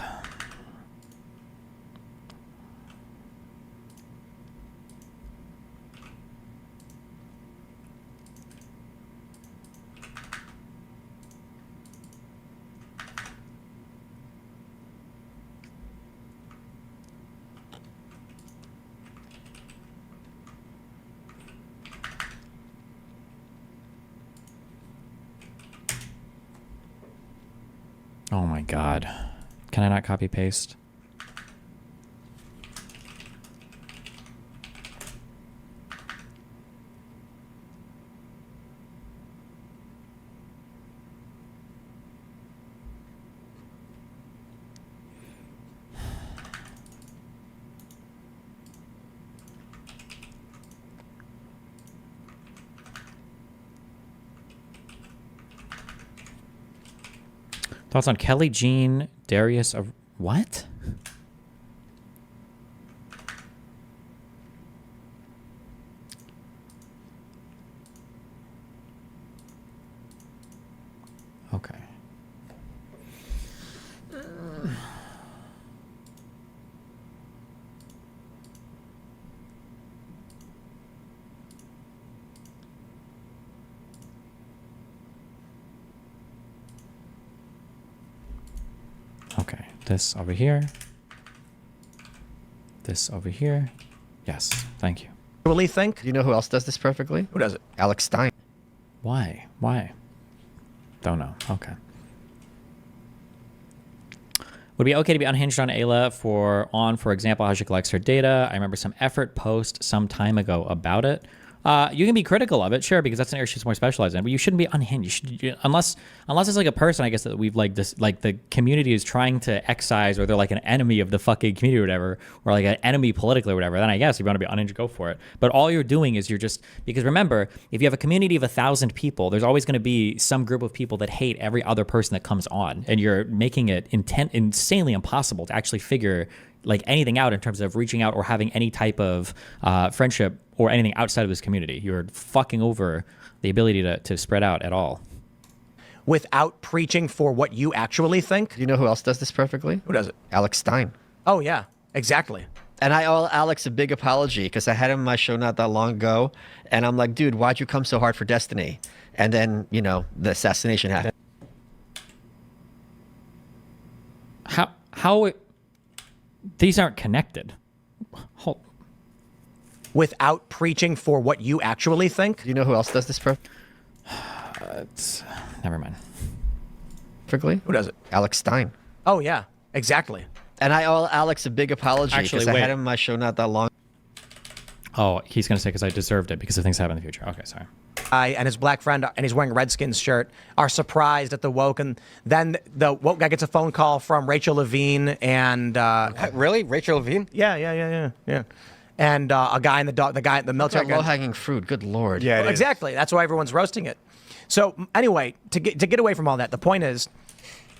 Oh my God. Can I not copy paste? Thoughts on Kelly Jean Darius of what? Okay. Okay, this over here. This over here. Yes, thank you. Really think? You know who else does this perfectly? Who does it? Alex Stein. Why? Why? Don't know. Okay. Would it be okay to be unhinged on Ayla for example, how she collects her data? I remember some effort post some time ago about it. You can be critical of it, sure, because that's an area she's more specialized in. But you shouldn't be unhinged, unless it's like a person, I guess, that we've like this, like the community is trying to excise, or they're like an enemy of the fucking community or whatever, or like an enemy politically or whatever. Then I guess if you want to be unhinged, go for it. But all you're doing is because remember, if you have a community of 1,000 people, there's always going to be some group of people that hate every other person that comes on, and you're making it insanely impossible to actually figure like anything out in terms of reaching out or having any type of friendship or anything outside of this community. You're fucking over the ability to spread out at all. Without preaching for what you actually think? You know who else does this perfectly? Who does it? Alex Stein. Oh, yeah, exactly. And I owe Alex a big apology because I had him on my show not that long ago. And I'm like, dude, why'd you come so hard for Destiny? And then, the assassination happened. How these aren't connected. Without preaching for what you actually think? You know who else does this Never mind. Perfectly? Who does it? Alex Stein. Oh, yeah, exactly. And I owe Alex a big apology because I had him on my show not that long. Oh, he's going to say because I deserved it because of things happen in the future. Okay, sorry. And his black friend, and he's wearing a Redskins shirt, are surprised at the woke, and then the woke guy gets a phone call from Rachel Levine, and really, Rachel Levine? Yeah. And a guy in the military. Low-hanging fruit. Good lord. Yeah, exactly. That's why everyone's roasting it. So anyway, to get away from all that, the point is,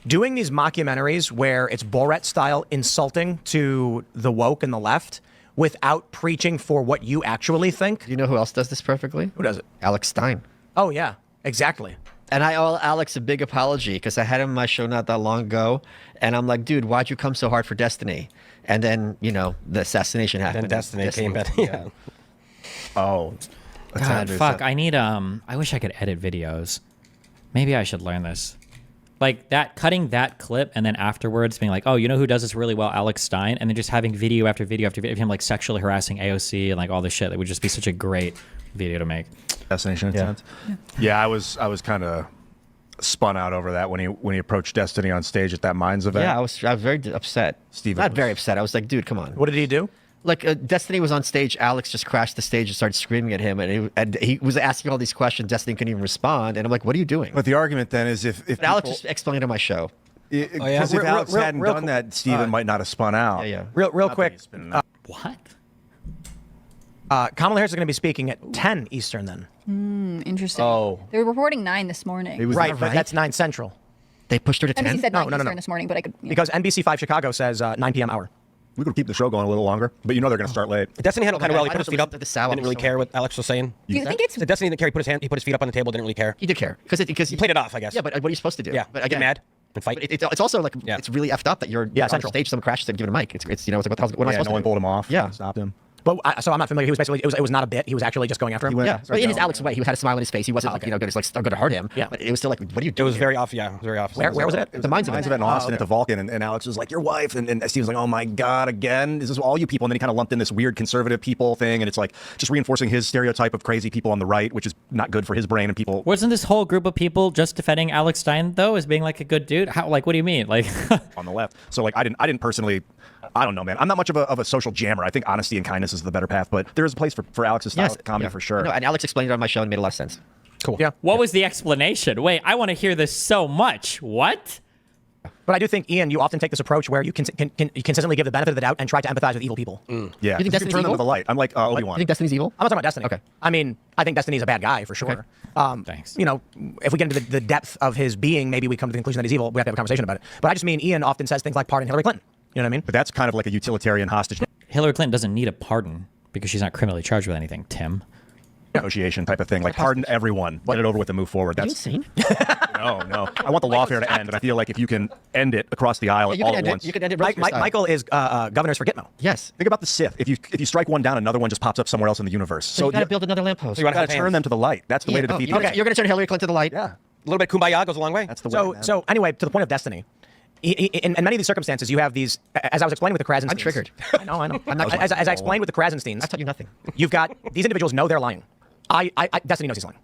doing these mockumentaries where it's Borat style insulting to the woke and the left, without preaching for what you actually think. You know who else does this perfectly? Who does it? Alex Stein. Oh, yeah, exactly. And I owe Alex a big apology because I had him on my show not that long ago. And I'm like, dude, why'd you come so hard for Destiny? And then, the assassination happened. Then Destiny came back. Yeah. Oh. God, fuck. I need I wish I could edit videos. Maybe I should learn this. Like that, cutting that clip and then afterwards being like, oh, you know who does this really well? Alex Stein. And then just having video after video after video of him like sexually harassing AOC and like all this shit. That would just be such a great video to make. Destination Intent. Yeah, I was kind of spun out over that when he approached Destiny on stage at that Mines event. Yeah, I was very upset. Not very upset. I was like, dude, come on. What did he do? Like Destiny was on stage. Alex just crashed the stage and started screaming at him, and he was asking all these questions. Destiny couldn't even respond, and I'm like, "What are you doing?" But the argument then is if Alex just explained on my show, because if Alex hadn't done that, Steven might not have spun out. Yeah. Real quick. What? Kamala Harris is going to be speaking at 10 Eastern then. Interesting. Oh. They were reporting 9 this morning. Right, but that's 9 Central. They pushed her to 10? NBC said 9 No. Eastern this morning, but I could... Because NBC5 Chicago says 9 p.m. hour. We could keep the show going a little longer, but you know they're going to start late. Destiny handled kind of well. He put his feet up. The Didn't really care what Alex was saying. Do you think it's... The Destiny didn't care. He put his feet up on the table. Didn't really care. He did care because he played it off, I guess. Yeah, but what are you supposed to do? Yeah, but get again, mad and fight. But it's also like it's really effed up that you're on stage. Someone crashes and give it a mic. It's it's like what am I supposed to do? No one pulled him off. Yeah, stopped him. But so I'm not familiar. He was basically it was not a bit. He was actually just going after him. Yeah, but in his Alex way, he had a smile on his face. He wasn't going to hurt him. Yeah, but it was still like, what are you doing? It was very off. Yeah, very off. Where was it? The Mines event in Austin at the Vulcan, and Alex was like, "Your wife," and Steve was like, "Oh my God, again? Is this all you people?" And then he kind of lumped in this weird conservative people thing, and it's like just reinforcing his stereotype of crazy people on the right, which is not good for his brain and people. Wasn't this whole group of people just defending Alex Stein though as being like a good dude? How? Like, what do you mean? Like on the left. So like, I didn't personally. I don't know, man. I'm not much of a social jammer. I think honesty and kindness is the better path, but there is a place for Alex's style of comedy for sure. No, and Alex explained it on my show and made a lot of sense. Cool. Yeah. What was the explanation? Wait, I want to hear this so much. What? But I do think, Ian, you often take this approach where you can consistently give the benefit of the doubt and try to empathize with evil people. Yeah. You think Destiny's turn them evil? to the light. I'm like Obi-Wan. You think Destiny's evil? I'm not talking about Destiny. Okay. I mean, I think Destiny's a bad guy for sure. Okay. Thanks. You know, if we get into the depth of his being, maybe we come to the conclusion that he's evil. We have to have a conversation about it. But I just mean Ian often says things like pardon Hillary Clinton. You know what I mean? But that's kind of like a utilitarian hostage Hillary Clinton doesn't need a pardon because she's not criminally charged with anything, Tim. negotiation type of thing. Like pardon everyone, get it over with and move forward. That's insane. No. I want the lawfare to end, and I feel like if you can end it across the aisle all at once. You can end it Michael is governors for Gitmo. Yes. Think about the Sith. If you strike one down, another one just pops up somewhere else in the universe. So you got to build another lamppost. You got to turn them to the light. That's the way to defeat You're them. going to turn Hillary Clinton to the light? Yeah. A little bit kumbaya goes a long way. That's the way. So anyway, to the point of Destiny. In many of these circumstances, you have these, as I was explaining with the Krasensteins. I'm triggered. I know. As I explained with the Krasensteins. I taught you nothing. You've got, these individuals know they're lying. Destiny knows he's lying.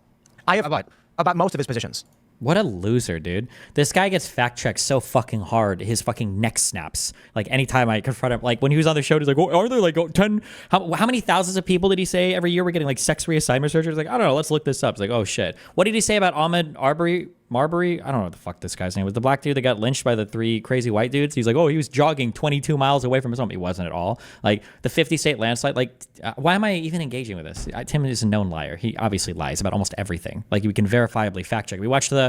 About most of his positions. What a loser, dude. This guy gets fact-checked so fucking hard, his fucking neck snaps. Like, anytime I confront him, like, when he was on the show, he's like, oh, are there, like, 10... How many thousands of people did he say every year were getting, like, sex reassignment surgery? He's like, I don't know, let's look this up. It's like, oh, shit. What did he say about Ahmed Marbury? I don't know what the fuck this guy's name was. The black dude that got lynched by the 3 crazy white dudes. He's like, oh, he was jogging 22 miles away from his home. He wasn't at all. Like, the 50-state landslide. Like, why am I even engaging with this? Tim is a known liar. He obviously lies about almost everything. Like, we can verifiably fact-check. We watched the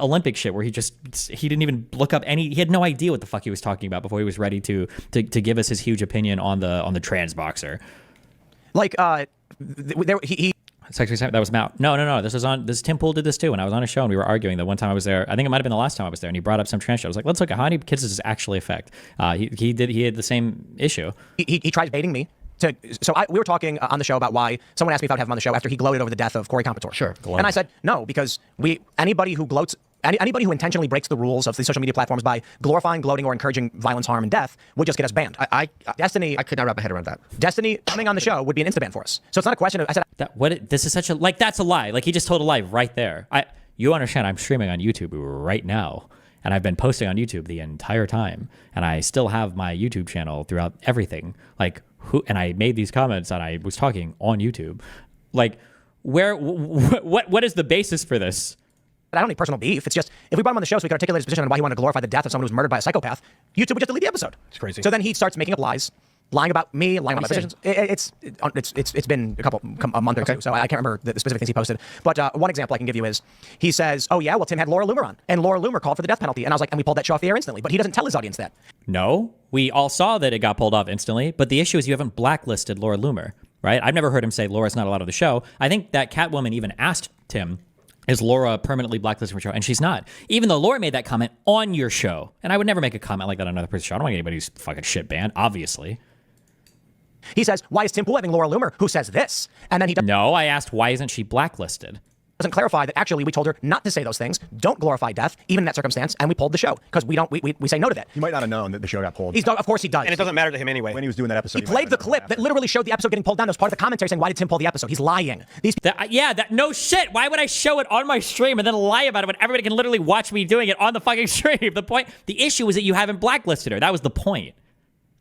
Olympic shit where he didn't even look up any... He had no idea what the fuck he was talking about before he was ready to give us his huge opinion on the trans boxer. Like, he That was Matt. No. This Tim Pool did this too. When I was on a show and we were arguing the one time I was there, I think it might have been the last time I was there, and he brought up some trans shit. I was like, let's look at how many kids does this actually affect. He had the same issue. He tries baiting me. We were talking on the show about why someone asked me if I'd have him on the show after he gloated over the death of Corey Competore. Sure. And I said no, because anybody who gloats. Anybody who intentionally breaks the rules of these social media platforms by glorifying, gloating, or encouraging violence, harm, and death would just get us banned. Destiny. I could not wrap my head around that. Destiny coming on the show would be an insta ban for us. So it's not a question of. I said this is such a that's a lie. Like he just told a lie right there. You understand? I'm streaming on YouTube right now, and I've been posting on YouTube the entire time, and I still have my YouTube channel throughout everything. Like and I made these comments and I was talking on YouTube. Like what is the basis for this? I don't need personal beef. It's just, if we brought him on the show so we could articulate his position on why he wanted to glorify the death of someone who was murdered by a psychopath, YouTube would just delete the episode. It's crazy. So then he starts making up lies, lying about me, lying about my positions. It's been a month or two, so I can't remember the specific things he posted. But one example I can give you is, he says, oh yeah, well Tim had Laura Loomer on, and Laura Loomer called for the death penalty. And I was like, and we pulled that show off the air instantly. But he doesn't tell his audience that. No, we all saw that it got pulled off instantly, but the issue is you haven't blacklisted Laura Loomer, right? I've never heard him say Laura's not allowed on the show. I think that Catwoman even asked Tim, is Laura permanently blacklisted from your show? And she's not. Even though Laura made that comment on your show. And I would never make a comment like that on another person's show. I don't want anybody who's fucking shit banned, obviously. He says, why is Tim Pool having Laura Loomer, who says this? And then he No, I asked, why isn't she blacklisted? doesn't clarify that actually we told her not to say those things, don't glorify death, even in that circumstance, and we pulled the show because we say no to that. He might not have known that the show got pulled. Of course he does. And it doesn't matter to him anyway. When he was doing that episode, He played the clip that literally showed the episode getting pulled down. That was part of the commentary saying, why did Tim pull the episode? He's lying. No shit. Why would I show it on my stream and then lie about it when everybody can literally watch me doing it on the fucking stream? The issue is that you haven't blacklisted her. That was the point.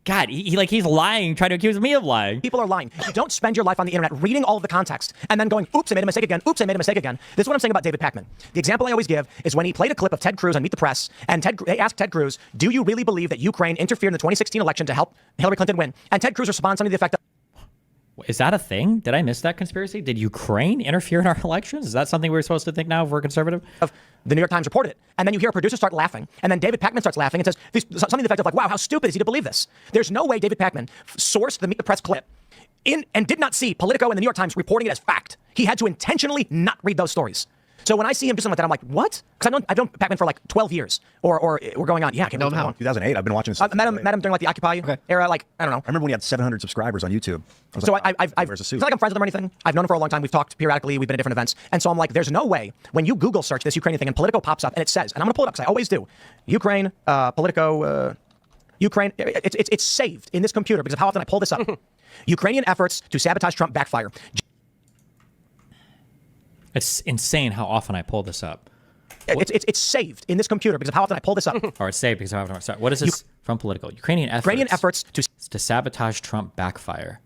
God, he's lying, trying to accuse me of lying. People are lying. You don't spend your life on the internet reading all of the context and then going, oops, I made a mistake again. Oops, I made a mistake again. This is what I'm saying about David Pakman. The example I always give is when he played a clip of Ted Cruz on Meet the Press, and they asked Ted Cruz, do you really believe that Ukraine interfered in the 2016 election to help Hillary Clinton win? And Ted Cruz responds something to the effect of, is that a thing? Did I miss that conspiracy? Did Ukraine interfere in our elections? Is that something we're supposed to think now if we're conservative? The New York Times reported it. And then you hear a producer start laughing. And then David Pakman starts laughing and says something to the effect of like, wow, how stupid is he to believe this? There's no way David Pakman sourced the Meet the Press clip and did not see Politico and the New York Times reporting it as fact. He had to intentionally not read those stories. So when I see him do something like that, I'm like, what? Because I've known Pakman for like 12 years. Or we're going on. Yeah, I can't remember how long. 2008. I've been watching this. I met him during like the Occupy era. Like, I don't know. I remember when he had 700 subscribers on YouTube. So it's not like I'm friends with him or anything. I've known him for a long time. We've talked periodically. We've been at different events. And so I'm like, there's no way when you Google search this Ukrainian thing and Politico pops up and it says, and I'm going to pull it up because I always do, Ukraine, Politico, Ukraine, it's saved in this computer because of how often I pull this up. Ukrainian efforts to sabotage Trump backfire. It's insane how often I pull this up. It's saved in this computer because of how often I pull this up. Or it's saved because of how often. What is this from Political? Ukrainian efforts to sabotage Trump backfire.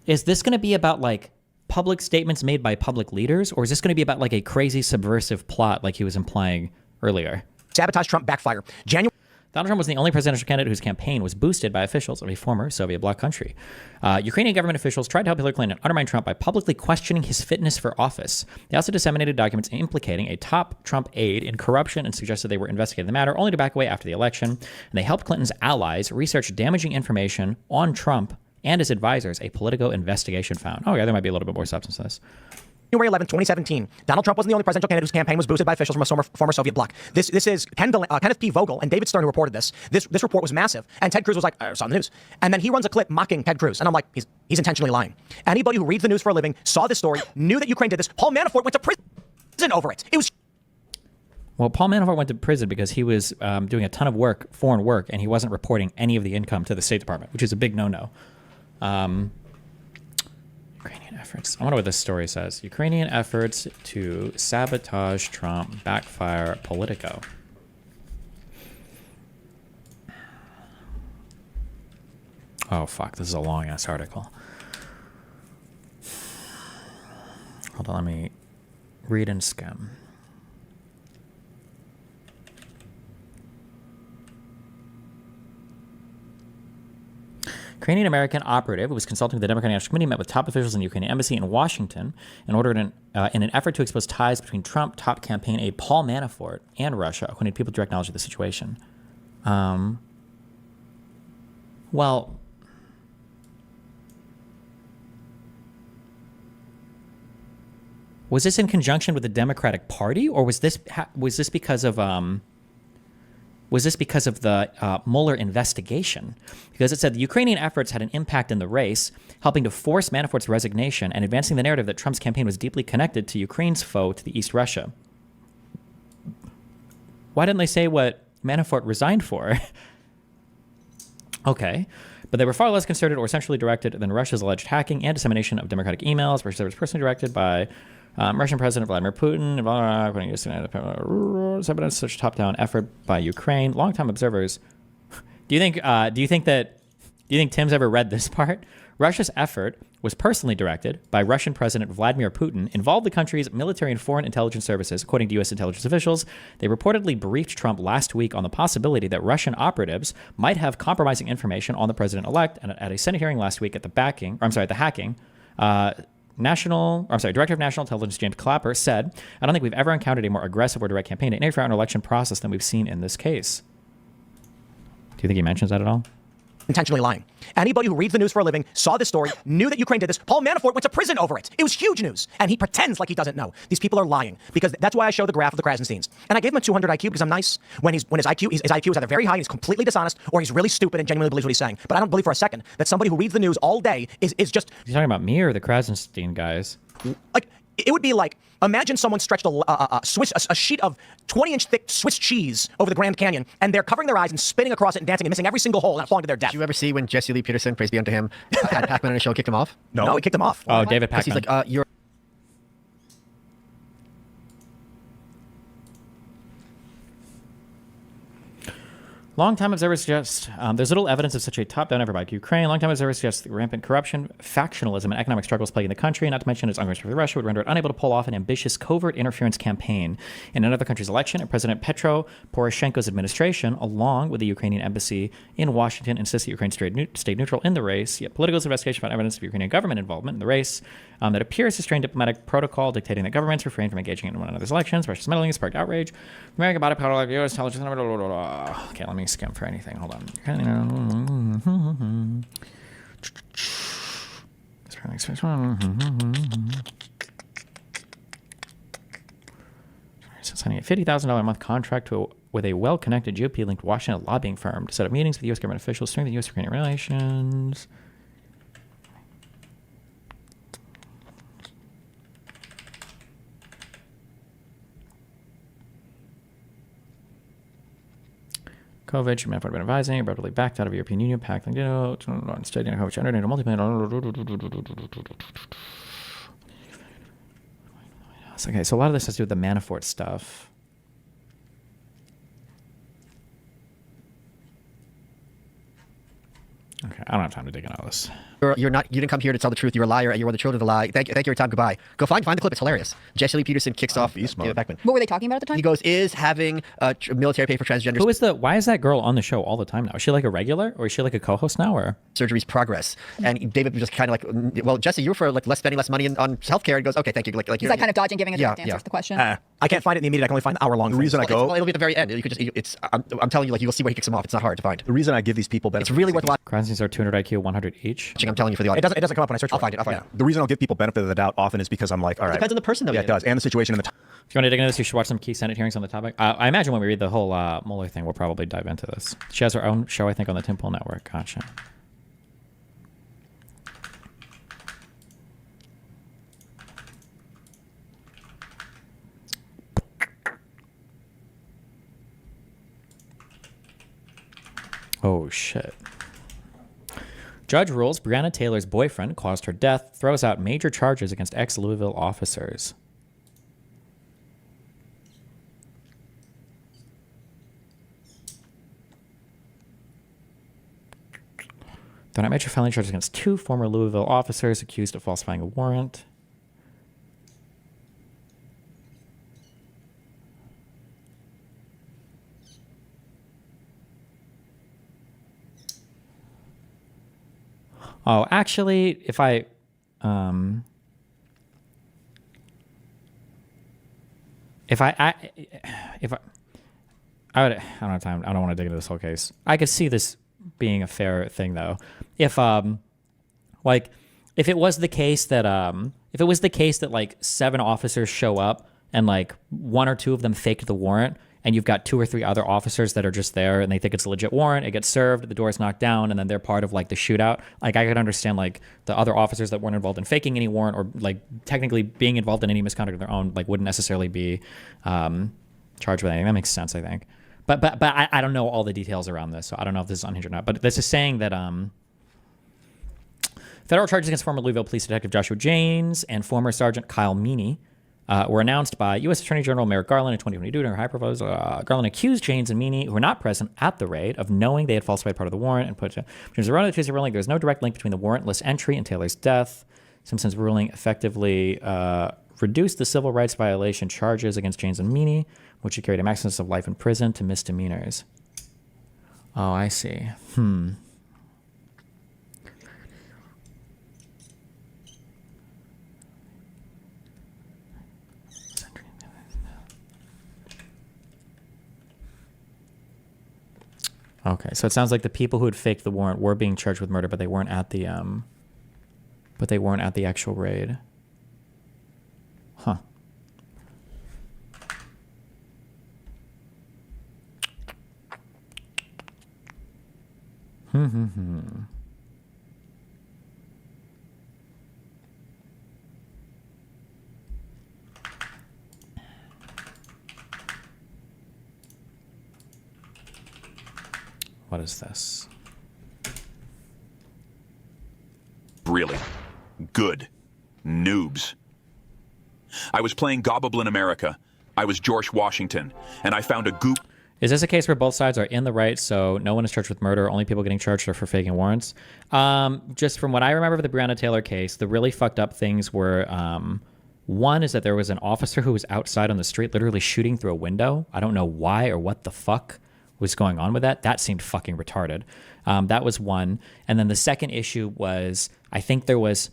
Is this going to be about like public statements made by public leaders, or is this going to be about like a crazy subversive plot like he was implying earlier? Sabotage Trump backfire. Donald Trump was the only presidential candidate whose campaign was boosted by officials of a former Soviet bloc country. Ukrainian government officials tried to help Hillary Clinton undermine Trump by publicly questioning his fitness for office. They also disseminated documents implicating a top Trump aide in corruption and suggested they were investigating the matter, only to back away after the election. And they helped Clinton's allies research damaging information on Trump and his advisors, a Politico investigation found. Oh, yeah, there might be a little bit more substance to this. January 11, 2017. Donald Trump wasn't the only presidential candidate whose campaign was boosted by officials from a former Soviet bloc. This is Kenneth P. Vogel and David Stern who reported this. This report was massive. And Ted Cruz was like, I saw the news. And then he runs a clip mocking Ted Cruz. And I'm like, he's intentionally lying. Anybody who reads the news for a living saw this story, knew that Ukraine did this. Paul Manafort went to prison over it. It was... Well, Paul Manafort went to prison because he was doing a ton of work, foreign work, and he wasn't reporting any of the income to the State Department, which is a big no-no. Ukrainian efforts. I wonder what this story says. Ukrainian efforts to sabotage Trump backfire Politico. Oh, fuck. This is a long-ass article. Hold on. Let me read and skim. Ukrainian American operative who was consulting with the Democratic National Committee met with top officials in the Ukrainian embassy in Washington in an effort to expose ties between Trump top campaign aide Paul Manafort and Russia, according to people with direct knowledge of the situation. Well, was this in conjunction with the Democratic Party, or was this because of the Mueller investigation? Because it said the Ukrainian efforts had an impact in the race, helping to force Manafort's resignation and advancing the narrative that Trump's campaign was deeply connected to Ukraine's foe to the East, Russia. Why didn't they say what Manafort resigned for? Okay. But they were far less concerted or centrally directed than Russia's alleged hacking and dissemination of democratic emails, which was personally directed by Russian President Vladimir Putin, evidence such top-down effort by Ukraine. Longtime observers. Do you think Tim's ever read this part? Russia's effort was personally directed by Russian President Vladimir Putin, involved the country's military and foreign intelligence services, according to U.S. intelligence officials. They reportedly briefed Trump last week on the possibility that Russian operatives might have compromising information on the president-elect, and at a Senate hearing last week at the hacking. Director of National Intelligence James Clapper said, "I don't think we've ever encountered a more aggressive or direct campaign to interfere in an election process than we've seen in this case." Do you think he mentions that at all? intentionally lying. Anybody who reads the news for a living saw this story, knew that Ukraine did this. Paul Manafort went to prison over it. It was huge news. And he pretends like he doesn't know. These people are lying because that's why I show the graph of the Krasensteins. And I gave him a 200 IQ because I'm nice. When his IQ is either very high and he's completely dishonest, or he's really stupid and genuinely believes what he's saying. But I don't believe for a second that somebody who reads the news all day is just... You talking about me or the Krasenstein guys? Like, it would be like, imagine someone stretched a sheet of 20-inch thick Swiss cheese over the Grand Canyon, and they're covering their eyes and spinning across it and dancing and missing every single hole and falling to their death. Did you ever see when Jesse Lee Peterson, praise be unto him, had Pac-Man on his show, kicked him off? No, he kicked him off. Oh, David Because Pac-Man. he's like, you're... Long-time observers suggest there's little evidence of such a top-down effort by Ukraine. Long-time observers suggest the rampant corruption, factionalism, and economic struggles plaguing the country, not to mention its ongoing with Russia, would render it unable to pull off an ambitious covert interference campaign in another country's election. And President Petro Poroshenko's administration, along with the Ukrainian embassy in Washington, insists that Ukraine stayed neutral in the race. Yet Politico's investigation found evidence of Ukrainian government involvement in the race that appears to strain diplomatic protocol, dictating that governments refrain from engaging in one another's elections. Russia's meddling sparked outrage. American body power, like U.S. intelligence. Okay, let me skim for anything. Hold on. Signing a $50,000 a month contract with a well-connected GOP-linked Washington lobbying firm to set up meetings with U.S. government officials, strengthen U.S.-Ukrainian relations. Kovic, Manafort have been advising, abruptly backed out of European Union pact, studying Kovic entered into Okay, so a lot of this has to do with the Manafort stuff. Okay, I don't have time to dig into all this. You're not. You didn't come here to tell the truth. You're a liar. You are the children of the lie. Thank you for your time. Goodbye. Go find the clip. It's hilarious. Jesse Lee Peterson kicks off David Beckman. What were they talking about at the time? He goes, "Is having military pay for transgenders?" Who is why is that girl on the show all the time now? Is she like a regular, or is she like a co-host now, or surgery's progress? And David was just kind of like, "Well, Jesse, you were for like spending less money on healthcare." He goes, "Okay, thank you." Like he's like kind of dodging, giving a direct answer to the question. I can't find it in the immediate. I can only find the hour-long. The reason I go, well, it'll be at the very end. You could just, it's. I'm telling you, like you'll see where he kicks him off. It's not hard to find. the reason I give these people benefits, It's really worth watching. Krasensteins are 200 IQ, 100 each? I'm telling you for the audience. It doesn't come up when I search for it. I'll find it. the reason I'll give people benefit of the doubt often is because I'm like, all right, Depends on the person, though. Yeah, it does, and the situation and the time. If you want to dig into this, you should watch some key Senate hearings on the topic. I imagine when we read the whole Mueller thing, we'll probably dive into this. She has her own show, I think, on the Tim Pool Network. Gotcha. Oh, shit. Judge rules Breonna Taylor's boyfriend caused her death, throws out major charges against ex-Louisville officers. Thrown out major felony charges against 2 former Louisville officers accused of falsifying a warrant. Oh, actually, if I would, I don't have time. I don't want to dig into this whole case. I could see this being a fair thing, though. If if it was the case that like 7 officers show up and like 1 or 2 of them faked the warrant, and you've got 2 or 3 other officers that are just there and they think it's a legit warrant, it gets served, the door's knocked down, and then they're part of like the shootout. Like I could understand like the other officers that weren't involved in faking any warrant or like technically being involved in any misconduct of their own, like wouldn't necessarily be charged with anything. That makes sense, I think. But I don't know all the details around this, so I don't know if this is unhinged or not. But this is saying that federal charges against former Louisville Police Detective Joshua Janes and former Sergeant Kyle Meany were announced by U.S. Attorney General Merrick Garland in 2022 during her high profile. Garland accused Janes and Meany, who were not present at the raid, of knowing they had falsified part of the warrant and put James around the Tuesday ruling. There's no direct link between the warrantless entry and Taylor's death. Simpson's ruling effectively reduced the civil rights violation charges against Janes and Meany, which had carried a maximum of life in prison, to misdemeanors. Oh, I see. Okay, so it sounds like the people who had faked the warrant were being charged with murder, but they weren't at the actual raid. Huh. What is this? Really good noobs. I was playing Gobbleblin America. I was George Washington, and I found a goop. Is this a case where both sides are in the right, so no one is charged with murder, only people getting charged are for faking warrants? Just from what I remember of the Breonna Taylor case, the really fucked up things were, one is that there was an officer who was outside on the street literally shooting through a window. I don't know why or what the fuck was going on with that. That seemed fucking retarded. That was one. And then the second issue was, I think there was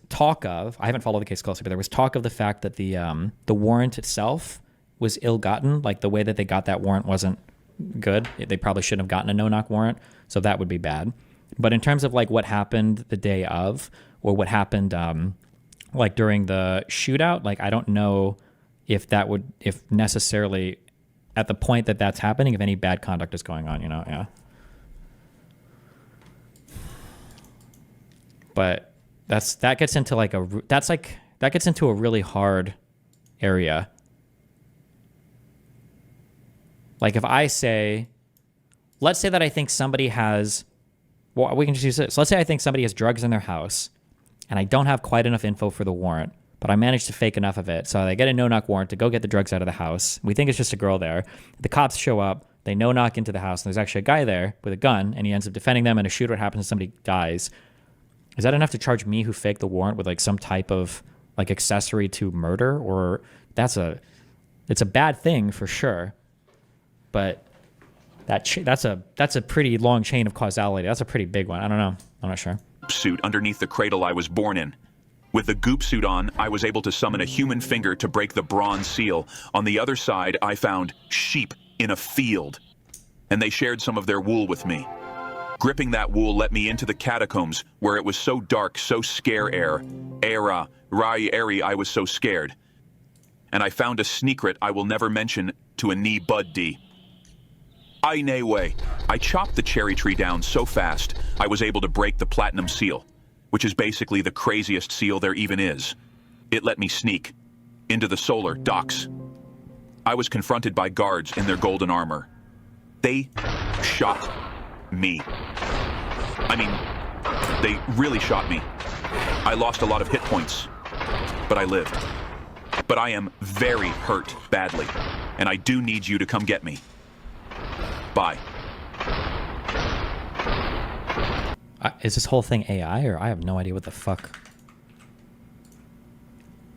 talk of, I haven't followed the case closely, but there was talk of the fact that the warrant itself was ill-gotten. Like the way that they got that warrant wasn't good. They probably shouldn't have gotten a no-knock warrant. So that would be bad. But in terms of like what happened the day of, or what happened like during the shootout, like I don't know if necessarily at the point that that's happening, if any bad conduct is going on, yeah. But that gets into a really hard area. Like if I say, let's say that I think somebody has, well, we can just use this. Let's say I think somebody has drugs in their house and I don't have quite enough info for the warrant, but I managed to fake enough of it. So they get a no-knock warrant to go get the drugs out of the house. We think it's just a girl there. The cops show up. They no-knock into the house, and there's actually a guy there with a gun, and he ends up defending them, and a shootout happens and somebody dies. Is that enough to charge me who faked the warrant with like some type of like accessory to murder? Or it's a bad thing for sure, but that's a pretty long chain of causality. That's a pretty big one. I don't know. I'm not sure. Suit underneath the cradle I was born in. With the goop suit on, I was able to summon a human finger to break the bronze seal. On the other side, I found sheep in a field, and they shared some of their wool with me. Gripping that wool let me into the catacombs, where it was so dark, so I was so scared. And I found a sneakret I will never mention to a knee buddy. I chopped the cherry tree down so fast, I was able to break the platinum seal, which is basically the craziest seal there even is. It let me sneak into the solar docks. I was confronted by guards in their golden armor. They shot me. I mean, they really shot me. I lost a lot of hit points, but I lived. But I am very hurt badly, and I do need you to come get me. Bye. Is this whole thing AI, or I have no idea what the fuck?